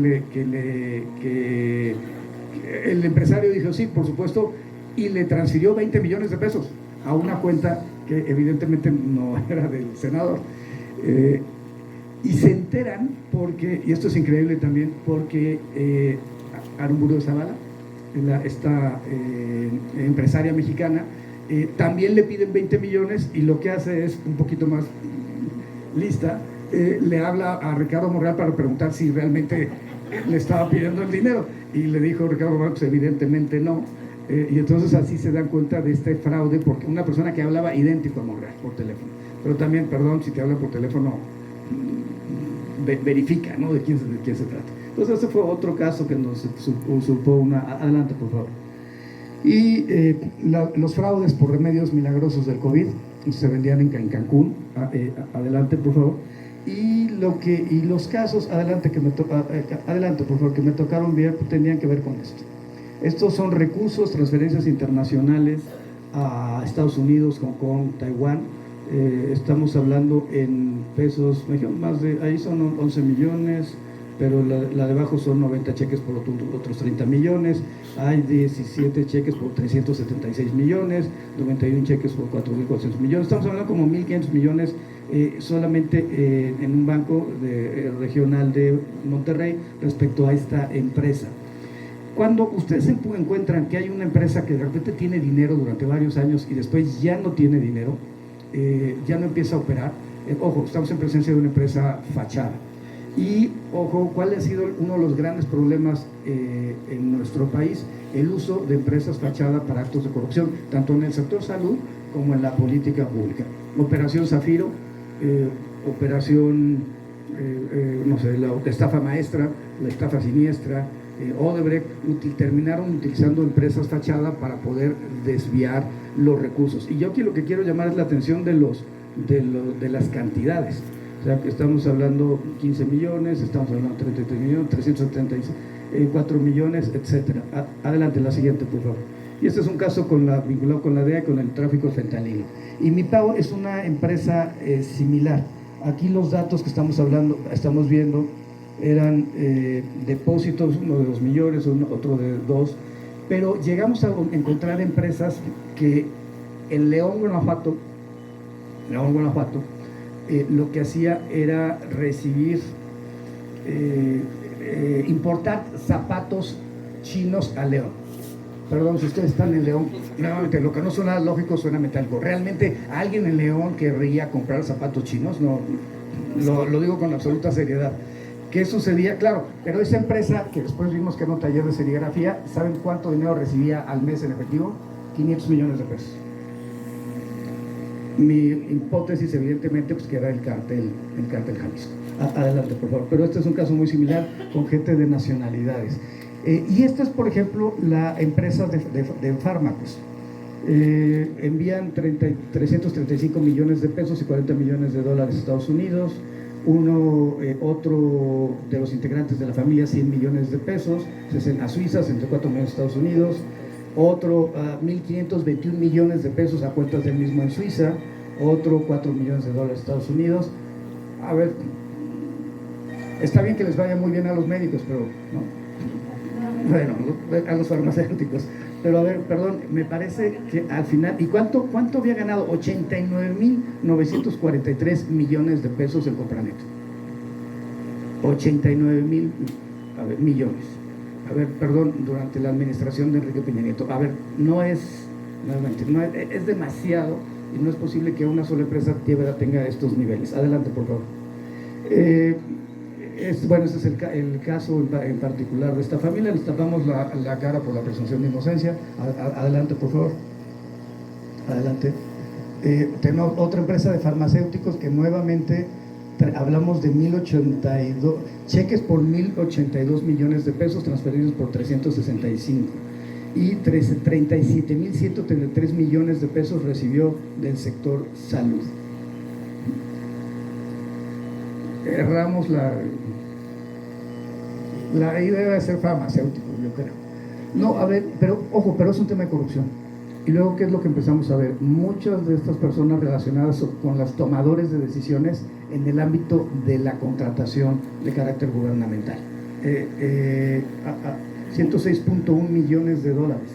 el empresario dijo sí, por supuesto, y le transfirió 20 millones de pesos a una cuenta que evidentemente no era del senador. Y se enteran porque, y esto es increíble también, porque Aramburu Zavala, esta empresaria mexicana, también le piden 20 millones y lo que hace es un poquito más lista, le habla a Ricardo Monreal para preguntar si realmente le estaba pidiendo el dinero, y le dijo Ricardo Monreal, pues evidentemente no, y entonces así se dan cuenta de este fraude, porque una persona que hablaba idéntico a Monreal por teléfono, pero también, perdón, si te habla por teléfono, verifica, ¿no?, de quién se trata. Entonces ese fue otro caso que nos usurpó adelante por favor. Y los fraudes por remedios milagrosos del COVID se vendían en Cancún, adelante por favor. Y los casos, adelante por favor, que me tocaron ver, tenían que ver con esto. Estos son recursos, transferencias internacionales a Estados Unidos, Hong Kong, Taiwán. Estamos hablando en pesos, ahí son 11 millones, pero la de abajo son 90 cheques por otros 30 millones, hay 17 cheques por 376 millones, 91 cheques por 4.400 millones, estamos hablando como 1.500 millones solamente en un banco regional de Monterrey respecto a esta empresa. Cuando ustedes encuentran que hay una empresa que de repente tiene dinero durante varios años y después ya no tiene dinero, ya no empieza a operar, ojo, estamos en presencia de una empresa fachada. Y ojo, ¿cuál ha sido uno de los grandes problemas en nuestro país? El uso de empresas fachadas para actos de corrupción, tanto en el sector salud como en la política pública. Operación Zafiro, operación, no sé, la estafa maestra, la estafa siniestra, Odebrecht, terminaron utilizando empresas fachadas para poder desviar los recursos. Y yo aquí lo que quiero llamar es la atención de las cantidades. O sea, que estamos hablando 15 millones, estamos hablando 33 millones, 334 millones, etcétera. Adelante, la siguiente, por favor. Y este es un caso vinculado con la DEA y con el tráfico de fentanilo. Y MiPago es una empresa similar. Aquí los datos que estamos viendo eran depósitos, uno de 2 millones, otro de 2, pero llegamos a encontrar empresas que en León, Guanajuato, lo que hacía era recibir, importar zapatos chinos a León. Perdón, si ustedes están en León, nuevamente, lo que no suena lógico suena metálico. ¿Realmente alguien en León querría comprar zapatos chinos? No, lo digo con absoluta seriedad. ¿Qué sucedía? Claro, pero esa empresa, que después vimos que era un taller de serigrafía, ¿saben cuánto dinero recibía al mes en efectivo? 500 millones de pesos. Mi hipótesis, evidentemente, pues que era el cártel Jalisco. Adelante, por favor. Pero este es un caso muy similar con gente de nacionalidades. Y esta es, por ejemplo, la empresa de fármacos. Envían 335 millones de pesos y 40 millones de dólares a Estados Unidos. Otro de los integrantes de la familia, 100 millones de pesos a Suiza, 64 millones de Estados Unidos. Otro 1.521 millones de pesos a cuentas del mismo en Suiza. Otro 4 millones de dólares a Estados Unidos. A ver, está bien que les vaya muy bien a los médicos, pero no. Bueno, a los farmacéuticos. Pero a ver, perdón, me parece que al final, ¿y cuánto había ganado? 89.943 millones de pesos el Compranet. 89.000 millones. A ver, perdón, durante la administración de Enrique Peña Nieto. A ver, es demasiado y no es posible que una sola empresa tenga estos niveles. Adelante, por favor. Bueno, ese es el caso en particular de esta familia. Les tapamos la cara por la presunción de inocencia. Adelante, por favor. Adelante. Tenemos otra empresa de farmacéuticos que nuevamente hablamos de 1.082 cheques por 1.082 millones de pesos transferidos por 365 y 37.133 millones de pesos recibió del sector salud. Erramos la idea de ser farmacéutico, yo creo. No, a ver, pero ojo, pero es un tema de corrupción. Y luego, ¿qué es lo que empezamos a ver? Muchas de estas personas relacionadas con los tomadores de decisiones en el ámbito de la contratación de carácter gubernamental. 106.1 millones de dólares,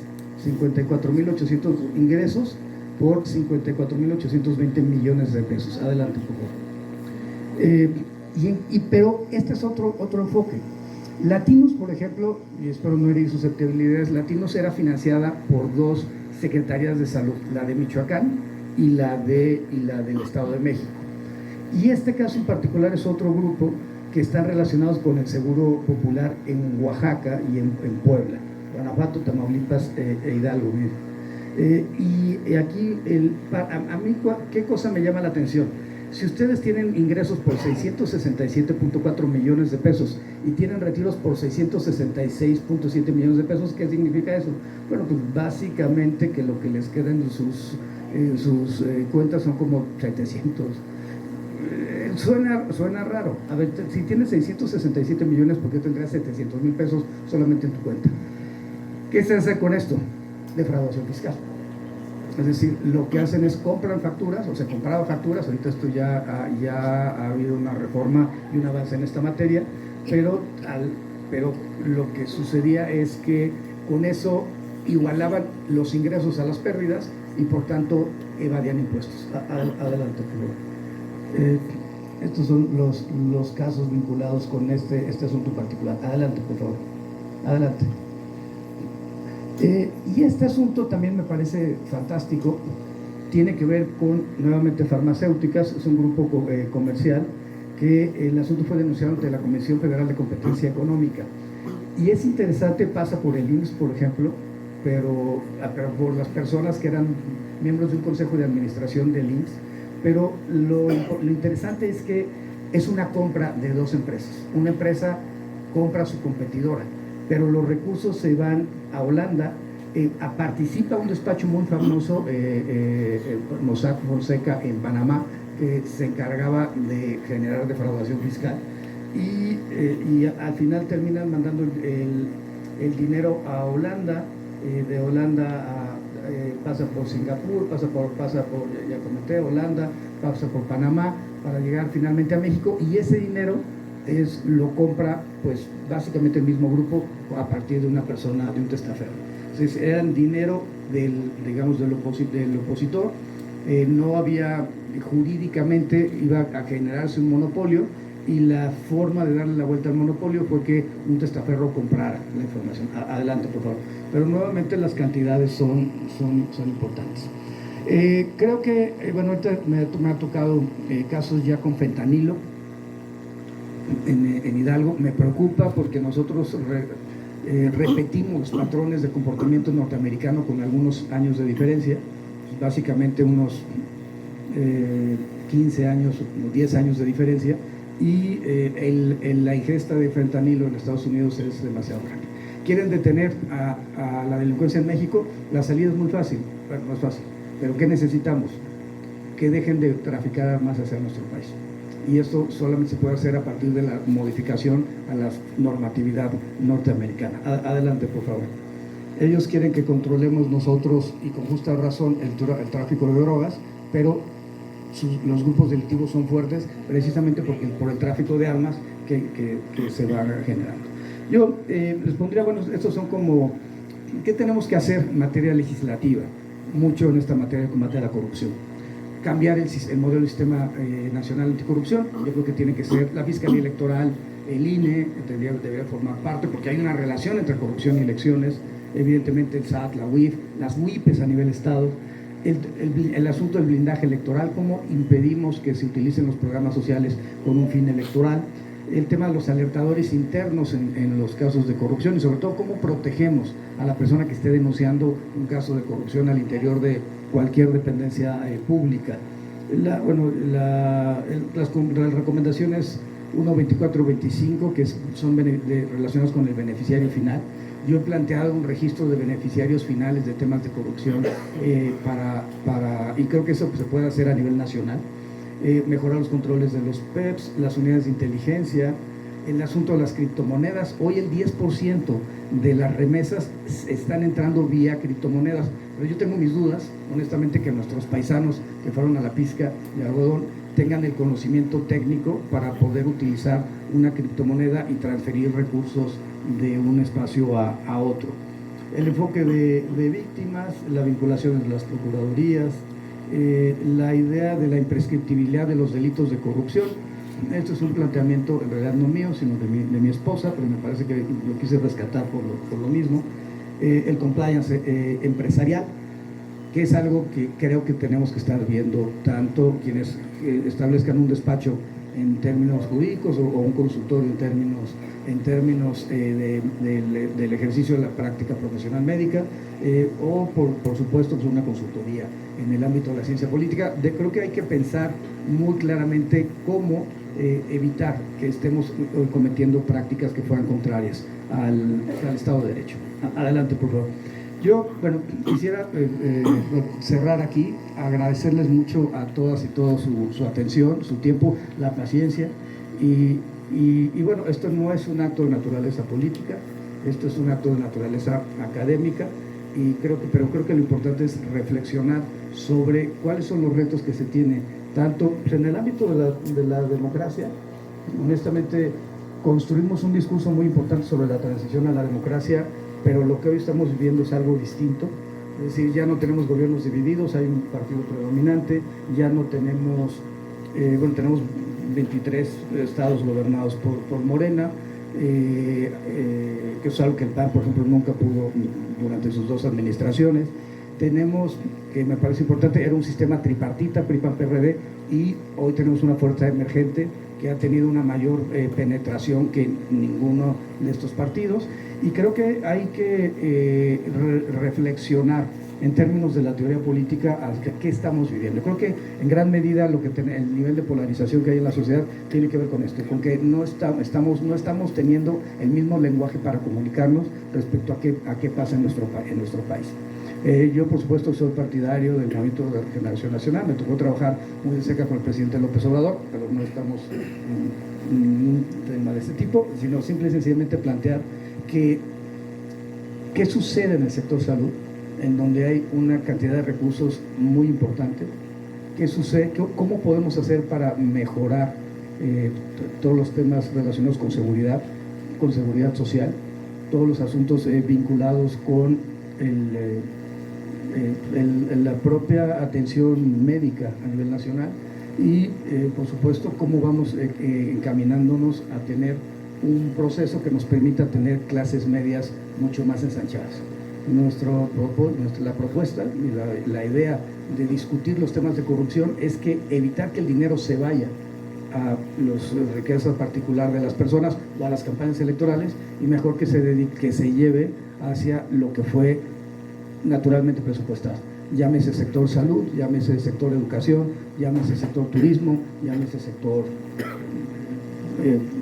54.800 ingresos por 54.820 millones de pesos. Adelante, por favor. Pero este es otro enfoque. Latinos, por ejemplo, y espero no herir susceptibilidades, Latinos era financiada por dos secretarías de salud, la de Michoacán y la del Estado de México. Y este caso en particular es otro grupo que están relacionados con el Seguro Popular en Oaxaca y en Puebla, Guanajuato, Tamaulipas e Hidalgo. Y aquí, a mí, ¿qué cosa me llama la atención? Si ustedes tienen ingresos por 667.4 millones de pesos y tienen retiros por 666.7 millones de pesos, ¿qué significa eso? Bueno, pues básicamente que lo que les queda en sus cuentas son como 700. Suena raro. A ver, si tienes 667 millones, ¿por qué tendrías 700,000 pesos solamente en tu cuenta? ¿Qué se hace con esto? Defraudación fiscal. Es decir, lo que hacen es compran facturas, o se compraban facturas. Ahorita esto ya ha habido una reforma y un avance en esta materia, pero lo que sucedía es que con eso igualaban los ingresos a las pérdidas y por tanto evadían impuestos. Adelante, por favor. Estos son los casos vinculados con este asunto particular. Adelante, por favor. Adelante. Y este asunto también me parece fantástico. Tiene que ver con, nuevamente, farmacéuticas. Es un grupo comercial que el asunto fue denunciado ante la Comisión Federal de Competencia Económica. Y es interesante, pasa por el IMSS, por ejemplo, pero por las personas que eran miembros de un consejo de administración del IMSS. Pero lo interesante es que es una compra de dos empresas. Una empresa compra a su competidora, pero los recursos se van a Holanda. Participa un despacho muy famoso, Mossack Fonseca, en Panamá, que se encargaba de generar defraudación fiscal, y al final terminan mandando el dinero a Holanda. De Holanda pasa por Singapur, pasa por ya comenté, Holanda, pasa por Panamá, para llegar finalmente a México, y ese dinero lo compra pues básicamente el mismo grupo a partir de una persona, de un testaferro. Entonces eran dinero del opositor, no había, jurídicamente iba a generarse un monopolio, y la forma de darle la vuelta al monopolio fue que un testaferro comprara la información. Adelante, por favor. Pero nuevamente las cantidades son importantes. Creo que, bueno, ahorita me ha tocado casos ya con fentanilo en Hidalgo. Me preocupa porque nosotros repetimos los patrones de comportamiento norteamericano con algunos años de diferencia, básicamente unos 15 años, 10 años de diferencia, y la ingesta de fentanilo en Estados Unidos es demasiado grande. ¿Quieren detener a la delincuencia en México? La salida es muy fácil, bueno, no es fácil, pero ¿qué necesitamos? Que dejen de traficar armas hacia nuestro país. Y esto solamente se puede hacer a partir de la modificación a la normatividad norteamericana. Adelante, por favor. Ellos quieren que controlemos nosotros, y con justa razón, el tráfico de drogas, pero los grupos delictivos son fuertes precisamente por el tráfico de armas que se va generando. Yo les pondría, bueno, estos son como, ¿qué tenemos que hacer en materia legislativa? Mucho en esta materia de combate a la corrupción. Cambiar el modelo del Sistema Nacional Anticorrupción. Yo creo que tiene que ser la Fiscalía Electoral, el INE, debería formar parte, porque hay una relación entre corrupción y elecciones, evidentemente el SAT, la UIF, las UIPes a nivel Estado. El asunto del blindaje electoral, cómo impedimos que se utilicen los programas sociales con un fin electoral, el tema de los alertadores internos en los casos de corrupción, y sobre todo cómo protegemos a la persona que esté denunciando un caso de corrupción al interior de cualquier dependencia pública. Las recomendaciones 1, 24, 25, que son relacionadas con el beneficiario final. Yo he planteado un registro de beneficiarios finales de temas de corrupción y creo que eso se puede hacer a nivel nacional. Mejorar los controles de los PEPs, las unidades de inteligencia, el asunto de las criptomonedas. Hoy el 10% de las remesas están entrando vía criptomonedas, pero yo tengo mis dudas, honestamente, que nuestros paisanos que fueron a la pizca de algodón tengan el conocimiento técnico para poder utilizar una criptomoneda y transferir recursos de un espacio a otro. El enfoque de víctimas, la vinculación de las procuradurías, la idea de la imprescriptibilidad de los delitos de corrupción. Esto es un planteamiento en realidad no mío, sino de mi esposa, pero me parece que lo quise rescatar por lo mismo. El compliance empresarial, que es algo que creo que tenemos que estar viendo, tanto quienes establezcan un despacho en términos jurídicos o un consultorio en términos del ejercicio de la práctica profesional médica, o por supuesto pues una consultoría en el ámbito de la ciencia política. Creo que hay que pensar muy claramente cómo evitar que estemos cometiendo prácticas que fueran contrarias al Estado de Derecho. Adelante, por favor. Yo, bueno, quisiera cerrar aquí, agradecerles mucho a todas y todos su atención, su tiempo, la paciencia, y bueno, esto no es un acto de naturaleza política, esto es un acto de naturaleza académica, pero creo que lo importante es reflexionar sobre cuáles son los retos que se tienen, tanto en el ámbito de la democracia. Honestamente, construimos un discurso muy importante sobre la transición a la democracia, pero lo que hoy estamos viviendo es algo distinto. Es decir, ya no tenemos gobiernos divididos, hay un partido predominante, ya no tenemos, tenemos 23 estados gobernados por Morena, que es algo que el PAN, por ejemplo, nunca pudo durante sus 2 administraciones. Tenemos, que me parece importante, era un sistema tripartita, PRI-PAN-PRD, y hoy tenemos una fuerza emergente que ha tenido una mayor penetración que ninguno de estos partidos, y creo que hay que reflexionar en términos de la teoría política qué estamos viviendo. Creo que en gran medida el nivel de polarización que hay en la sociedad tiene que ver con esto, con que no estamos teniendo el mismo lenguaje para comunicarnos respecto a qué pasa en nuestro país. Yo, por supuesto, soy partidario del Movimiento de Regeneración Nacional. Me tocó trabajar muy de cerca con el presidente López Obrador, pero no estamos en un tema de este tipo, sino simple y sencillamente plantear qué sucede en el sector salud, en donde hay una cantidad de recursos muy importante. ¿Qué sucede? ¿Cómo podemos hacer para mejorar todos los temas relacionados con seguridad social, todos los asuntos vinculados con la propia atención médica a nivel nacional y, por supuesto, cómo vamos encaminándonos a tener un proceso que nos permita tener clases medias mucho más ensanchadas. La propuesta y la idea de discutir los temas de corrupción es que evitar que el dinero se vaya a los riquezas particular de las personas o a las campañas electorales, y mejor que se lleve hacia lo que fue naturalmente presupuestado. Llámese sector salud, llámese sector educación, llámese sector turismo, llámese sector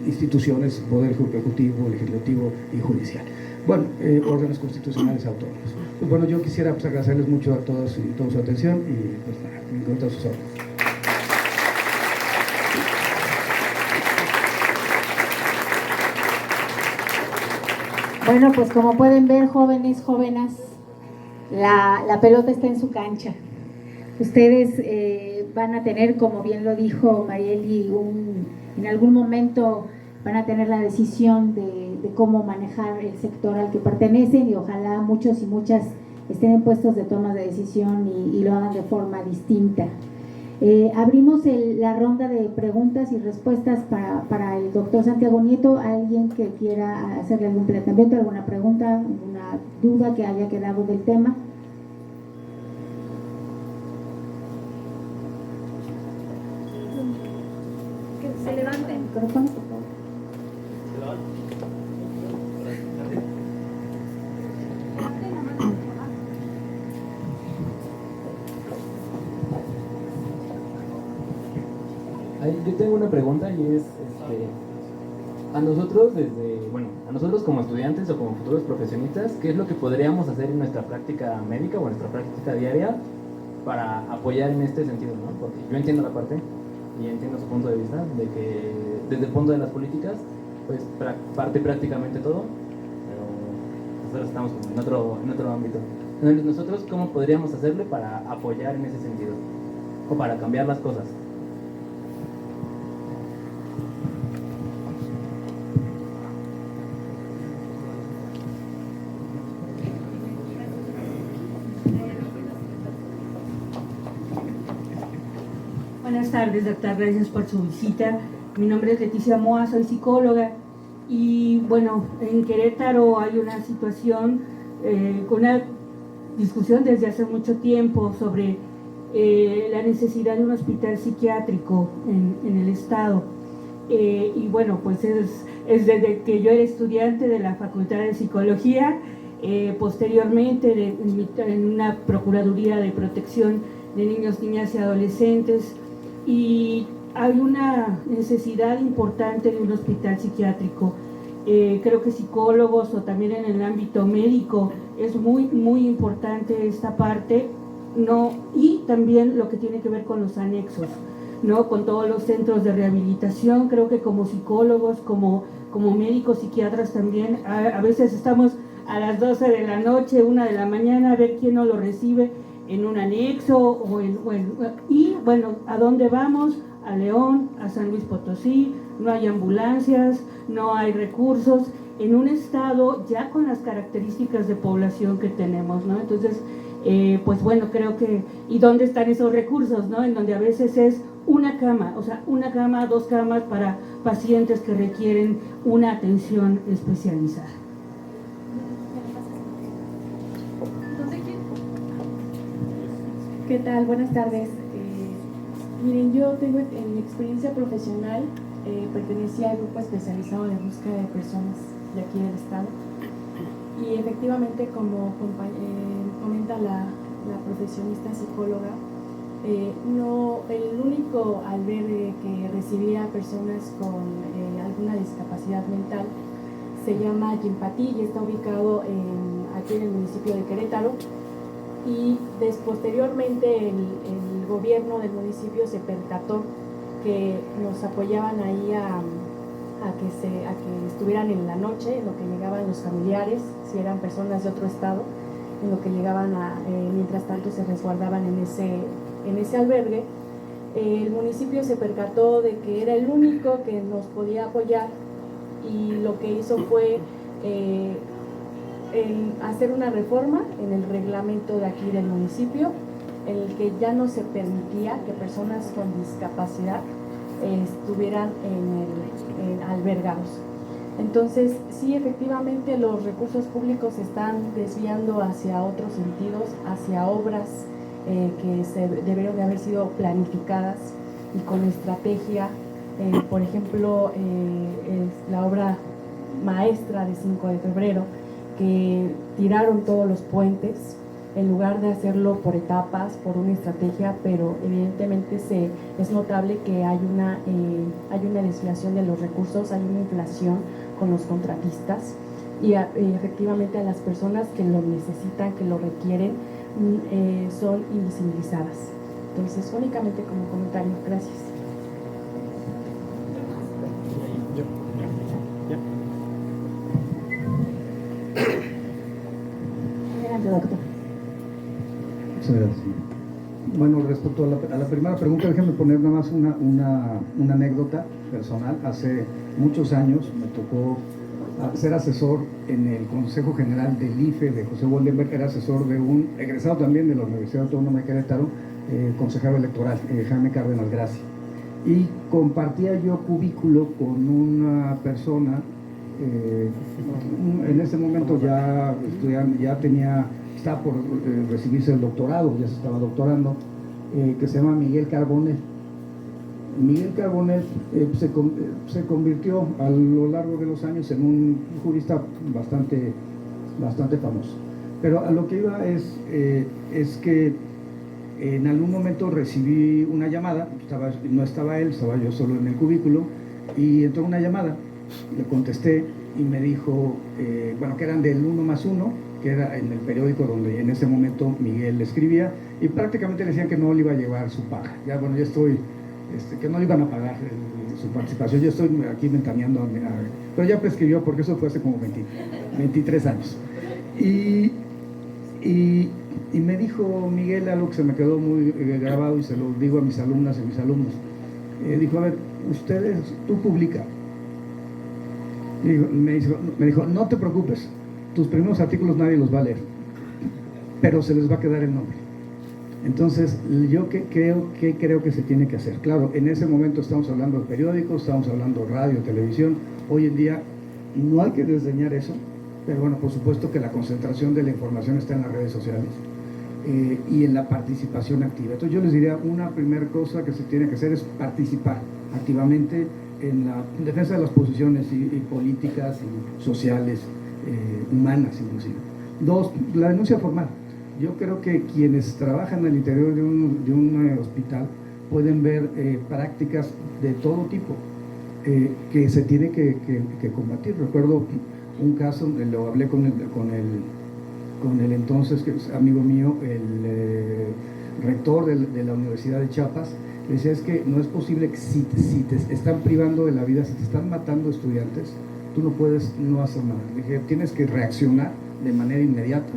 instituciones, poder ejecutivo, legislativo y judicial. Bueno, órdenes constitucionales autónomos. Pues bueno, yo quisiera agradecerles mucho a todos y toda su atención y pues nada, me encuentro a sus órdenes. Bueno, pues como pueden ver, jóvenes, jóvenes, la pelota está en su cancha. Ustedes van a tener, como bien lo dijo Marieli, en algún momento van a tener la decisión de cómo manejar el sector al que pertenecen, y ojalá muchos y muchas estén en puestos de toma de decisión y lo hagan de forma distinta. Abrimos la ronda de preguntas y respuestas para el doctor Santiago Nieto. ¿Alguien que quiera hacerle algún planteamiento, alguna pregunta, alguna duda que haya quedado del tema? Que se levanten. Micrófono, por favor. Yo tengo una pregunta y es, a nosotros como estudiantes o como futuros profesionistas, ¿qué es lo que podríamos hacer en nuestra práctica médica o en nuestra práctica diaria para apoyar en este sentido, ¿no? Porque yo entiendo la parte y entiendo su punto de vista de que desde el punto de las políticas, pues parte prácticamente todo, pero nosotros estamos como en otro ámbito. Entonces, nosotros, ¿cómo podríamos hacerle para apoyar en ese sentido o para cambiar las cosas? Buenas tardes, doctora, gracias por su visita. Mi nombre es Leticia Moa, soy psicóloga y bueno, en Querétaro hay una situación con una discusión desde hace mucho tiempo sobre la necesidad de un hospital psiquiátrico en el estado. Y bueno, pues es desde que yo era estudiante de la Facultad de Psicología, posteriormente en una Procuraduría de Protección de Niños, Niñas y Adolescentes, y hay una necesidad importante de un hospital psiquiátrico. Creo que psicólogos o también en el ámbito médico es muy importante esta parte, ¿no? Y también lo que tiene que ver con los anexos, ¿no? Con todos los centros de rehabilitación. Creo que como psicólogos, como médicos, psiquiatras también, a veces estamos a las 12 de la noche, 1 de la mañana, a ver quién nos lo recibe en un anexo y bueno, ¿a dónde vamos? A León, a San Luis Potosí, no hay ambulancias, no hay recursos, en un estado ya con las características de población que tenemos, ¿no? Entonces, pues bueno, creo que, ¿y dónde están esos recursos, no? En donde a veces es una cama, o sea, una cama, 2 camas para pacientes que requieren una atención especializada. ¿Qué tal? Buenas tardes. Miren, yo tengo en mi experiencia profesional, pertenecía al grupo especializado de búsqueda de personas de aquí del estado, y efectivamente, como comenta la profesionista psicóloga, no, el único albergue que recibía personas con alguna discapacidad mental se llama Yimpatí y está ubicado aquí en el municipio de Querétaro. Y posteriormente el gobierno del municipio se percató que nos apoyaban ahí a que estuvieran en la noche, en lo que llegaban los familiares, si eran personas de otro estado, en lo que llegaban mientras tanto se resguardaban en ese albergue. El municipio se percató de que era el único que nos podía apoyar y lo que hizo fue hacer una reforma en el reglamento de aquí del municipio, en el que ya no se permitía que personas con discapacidad estuvieran albergados. Entonces, sí, efectivamente los recursos públicos se están desviando hacia otros sentidos, hacia obras que debieron de haber sido planificadas y con estrategia. Por ejemplo, la obra maestra de 5 de febrero, que tiraron todos los puentes en lugar de hacerlo por etapas, por una estrategia, pero evidentemente es notable que hay una desviación de los recursos, hay una inflación con los contratistas y efectivamente a las personas que lo necesitan, que lo requieren, son invisibilizadas. Entonces, únicamente como comentario. Gracias. Adelante, doctor. Muchas gracias. Bueno, respecto a la primera pregunta, déjenme poner nada más una anécdota personal. Hace muchos años me tocó ser asesor en el Consejo General del IFE de José Woldenberg. Era asesor de un egresado también de la Universidad Autónoma de Querétaro, consejero electoral, Jaime Cárdenas Gracia. Y compartía yo cubículo con una persona, en ese momento ya estudiando, estaba por recibirse el doctorado, ya se estaba doctorando, que se llama Miguel Carbonell. Miguel Carbonell se convirtió a lo largo de los años en un jurista bastante famoso. Pero a lo que iba es que en algún momento recibí una llamada, no estaba él, estaba yo solo en el cubículo, y entró una llamada, le contesté y me dijo, que eran del 1+1, que era en el periódico donde en ese momento Miguel escribía, y prácticamente le decían que no le iba a llevar su paga. Ya estoy, que no le iban a pagar su participación. Yo estoy aquí ventaneando, pero ya prescribió porque eso fue hace como 23 años. Y me dijo Miguel algo que se me quedó muy grabado y se lo digo a mis alumnas y mis alumnos. Dijo, a ver, tú publica. Me dijo, no te preocupes, tus primeros artículos nadie los va a leer, pero se les va a quedar el nombre. Entonces, yo creo que se tiene que hacer. Claro, en ese momento estamos hablando de periódicos, estamos hablando de radio, televisión. Hoy en día no hay que desdeñar eso, pero bueno, por supuesto que la concentración de la información está en las redes sociales y en la participación activa. Entonces yo les diría, una primera cosa que se tiene que hacer es participar activamente en la defensa de las posiciones y políticas y sociales, humanas inclusive. 2, la denuncia formal. Yo creo que quienes trabajan al interior de un hospital pueden ver prácticas de todo tipo que se tiene que combatir. Recuerdo un caso, lo hablé con el entonces, que es amigo mío, el rector de la Universidad de Chiapas. Le decía, es que no es posible que si te están privando de la vida, si te están matando estudiantes, tú no puedes no hacer nada. Le dije, tienes que reaccionar de manera inmediata,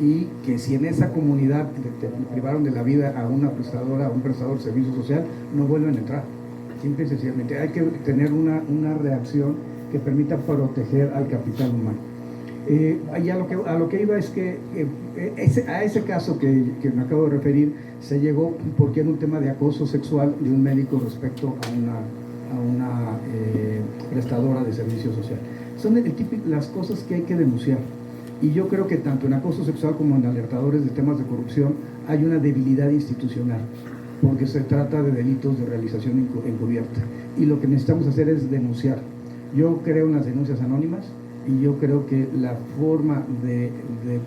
y que si en esa comunidad te privaron de la vida a una prestadora, a un prestador de servicio social, no vuelven a entrar. Simple y sencillamente hay que tener una reacción que permita proteger al capital humano. Y a lo que iba es que a ese caso que me acabo de referir se llegó porque era un tema de acoso sexual de un médico respecto a una prestadora de servicio social. Son las cosas que hay que denunciar. Y yo creo que tanto en acoso sexual como en alertadores de temas de corrupción hay una debilidad institucional, porque se trata de delitos de realización encubierta. Y lo que necesitamos hacer es denunciar. Yo creo en las denuncias anónimas, y yo creo que la forma de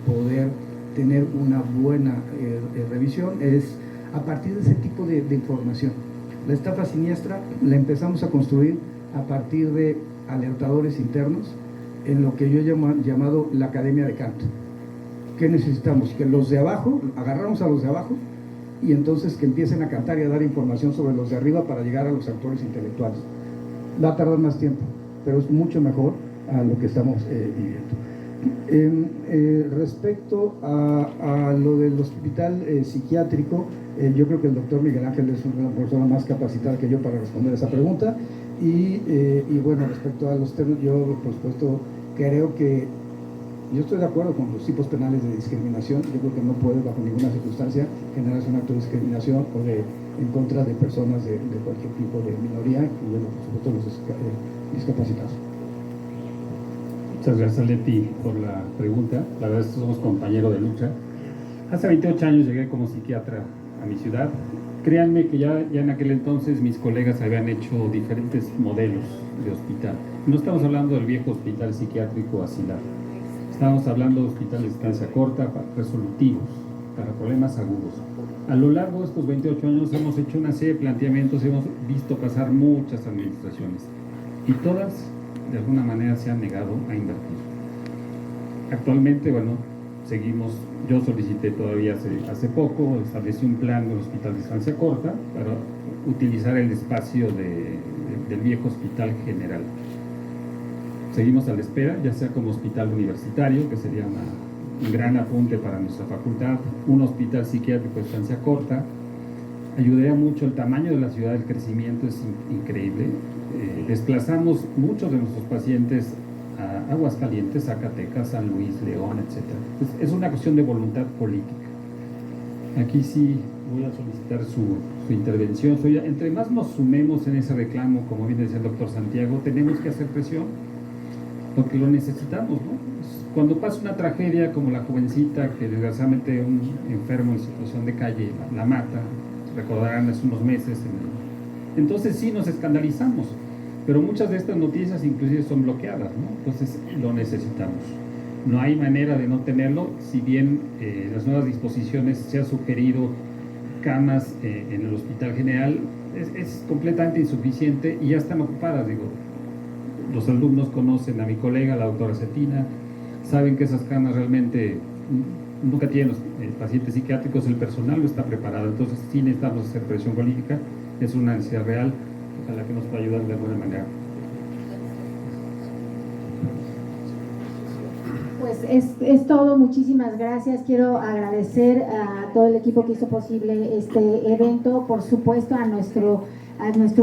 poder tener una buena revisión es a partir de ese tipo de información. La estafa siniestra la empezamos a construir a partir de alertadores internos, en lo que yo he llamado la Academia de Canto. ¿Qué necesitamos? Que los de abajo, agarramos a los de abajo, y entonces que empiecen a cantar y a dar información sobre los de arriba para llegar a los actores intelectuales. Va a tardar más tiempo, pero es mucho mejor a lo que estamos viviendo. Respecto a lo del hospital psiquiátrico, yo creo que el doctor Miguel Ángel es una persona más capacitada que yo para responder esa pregunta. Y bueno, respecto a los términos, yo por supuesto creo que yo estoy de acuerdo con los tipos penales de discriminación. Yo creo que no puede bajo ninguna circunstancia generarse un acto de discriminación o en contra de personas de cualquier tipo de minoría, y bueno, por supuesto los discapacitados. Muchas gracias, Leti, por la pregunta. La verdad es que somos compañeros de lucha. Hace 28 años llegué como psiquiatra a mi ciudad. Créanme que ya en aquel entonces mis colegas habían hecho diferentes modelos de hospital. No estamos hablando del viejo hospital psiquiátrico asilar. Estamos hablando de hospitales de estancia corta, resolutivos, para problemas agudos. A lo largo de estos 28 años hemos hecho una serie de planteamientos, hemos visto pasar muchas administraciones y todas de alguna manera se han negado a invertir. Actualmente, bueno, seguimos, yo solicité todavía hace poco, establecí un plan de hospital de estancia corta para utilizar el espacio del viejo hospital general. Seguimos a la espera, ya sea como hospital universitario, que sería un gran apunte para nuestra facultad, un hospital psiquiátrico de estancia corta. Ayudaría mucho el tamaño de la ciudad, el crecimiento es increíble. Desplazamos muchos de nuestros pacientes a Aguascalientes, Zacatecas, San Luis, León, etc. Es una cuestión de voluntad política. Aquí sí voy a solicitar su intervención. Entre más nos sumemos en ese reclamo, como bien decía el doctor Santiago, tenemos que hacer presión, porque lo necesitamos, ¿no? Cuando pasa una tragedia como la jovencita que desgraciadamente un enfermo en situación de calle la mata, recordarán hace unos meses, entonces sí nos escandalizamos, pero muchas de estas noticias inclusive son bloqueadas, ¿no? Entonces lo necesitamos. No hay manera de no tenerlo, si bien las nuevas disposiciones se ha sugerido camas en el Hospital General, es completamente insuficiente y ya están ocupadas, digo. Los alumnos conocen a mi colega, la doctora Cetina, saben que esas camas realmente nunca tienen los pacientes psiquiátricos, el personal no está preparado, entonces sí necesitamos hacer presión política, es una necesidad real, ojalá que nos pueda ayudar de alguna manera. Pues es todo, muchísimas gracias. Quiero agradecer a todo el equipo que hizo posible este evento, por supuesto a nuestro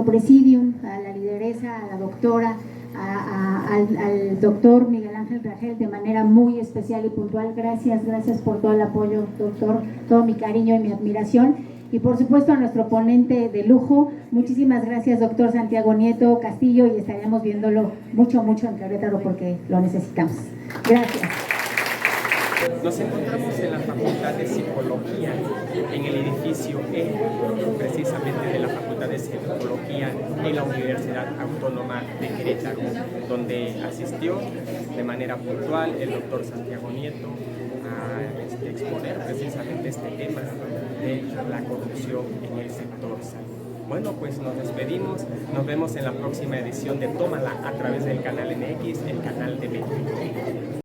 presidium, a la lideresa, a la doctora, al doctor Miguel Ángel Rangel de manera muy especial y puntual. Gracias por todo el apoyo, doctor, todo mi cariño y mi admiración. Y por supuesto a nuestro ponente de lujo, muchísimas gracias, doctor Santiago Nieto Castillo, y estaremos viéndolo mucho en Querétaro porque lo necesitamos. Gracias. Nos encontramos en la Facultad de Psicología, en el edificio E, precisamente de la Facultad de Psicología en la Universidad Autónoma de Querétaro, donde asistió de manera puntual el doctor Santiago Nieto a exponer precisamente este tema de la corrupción en el sector salud. Bueno, pues nos despedimos, nos vemos en la próxima edición de Tómala a través del canal MX, el canal de México.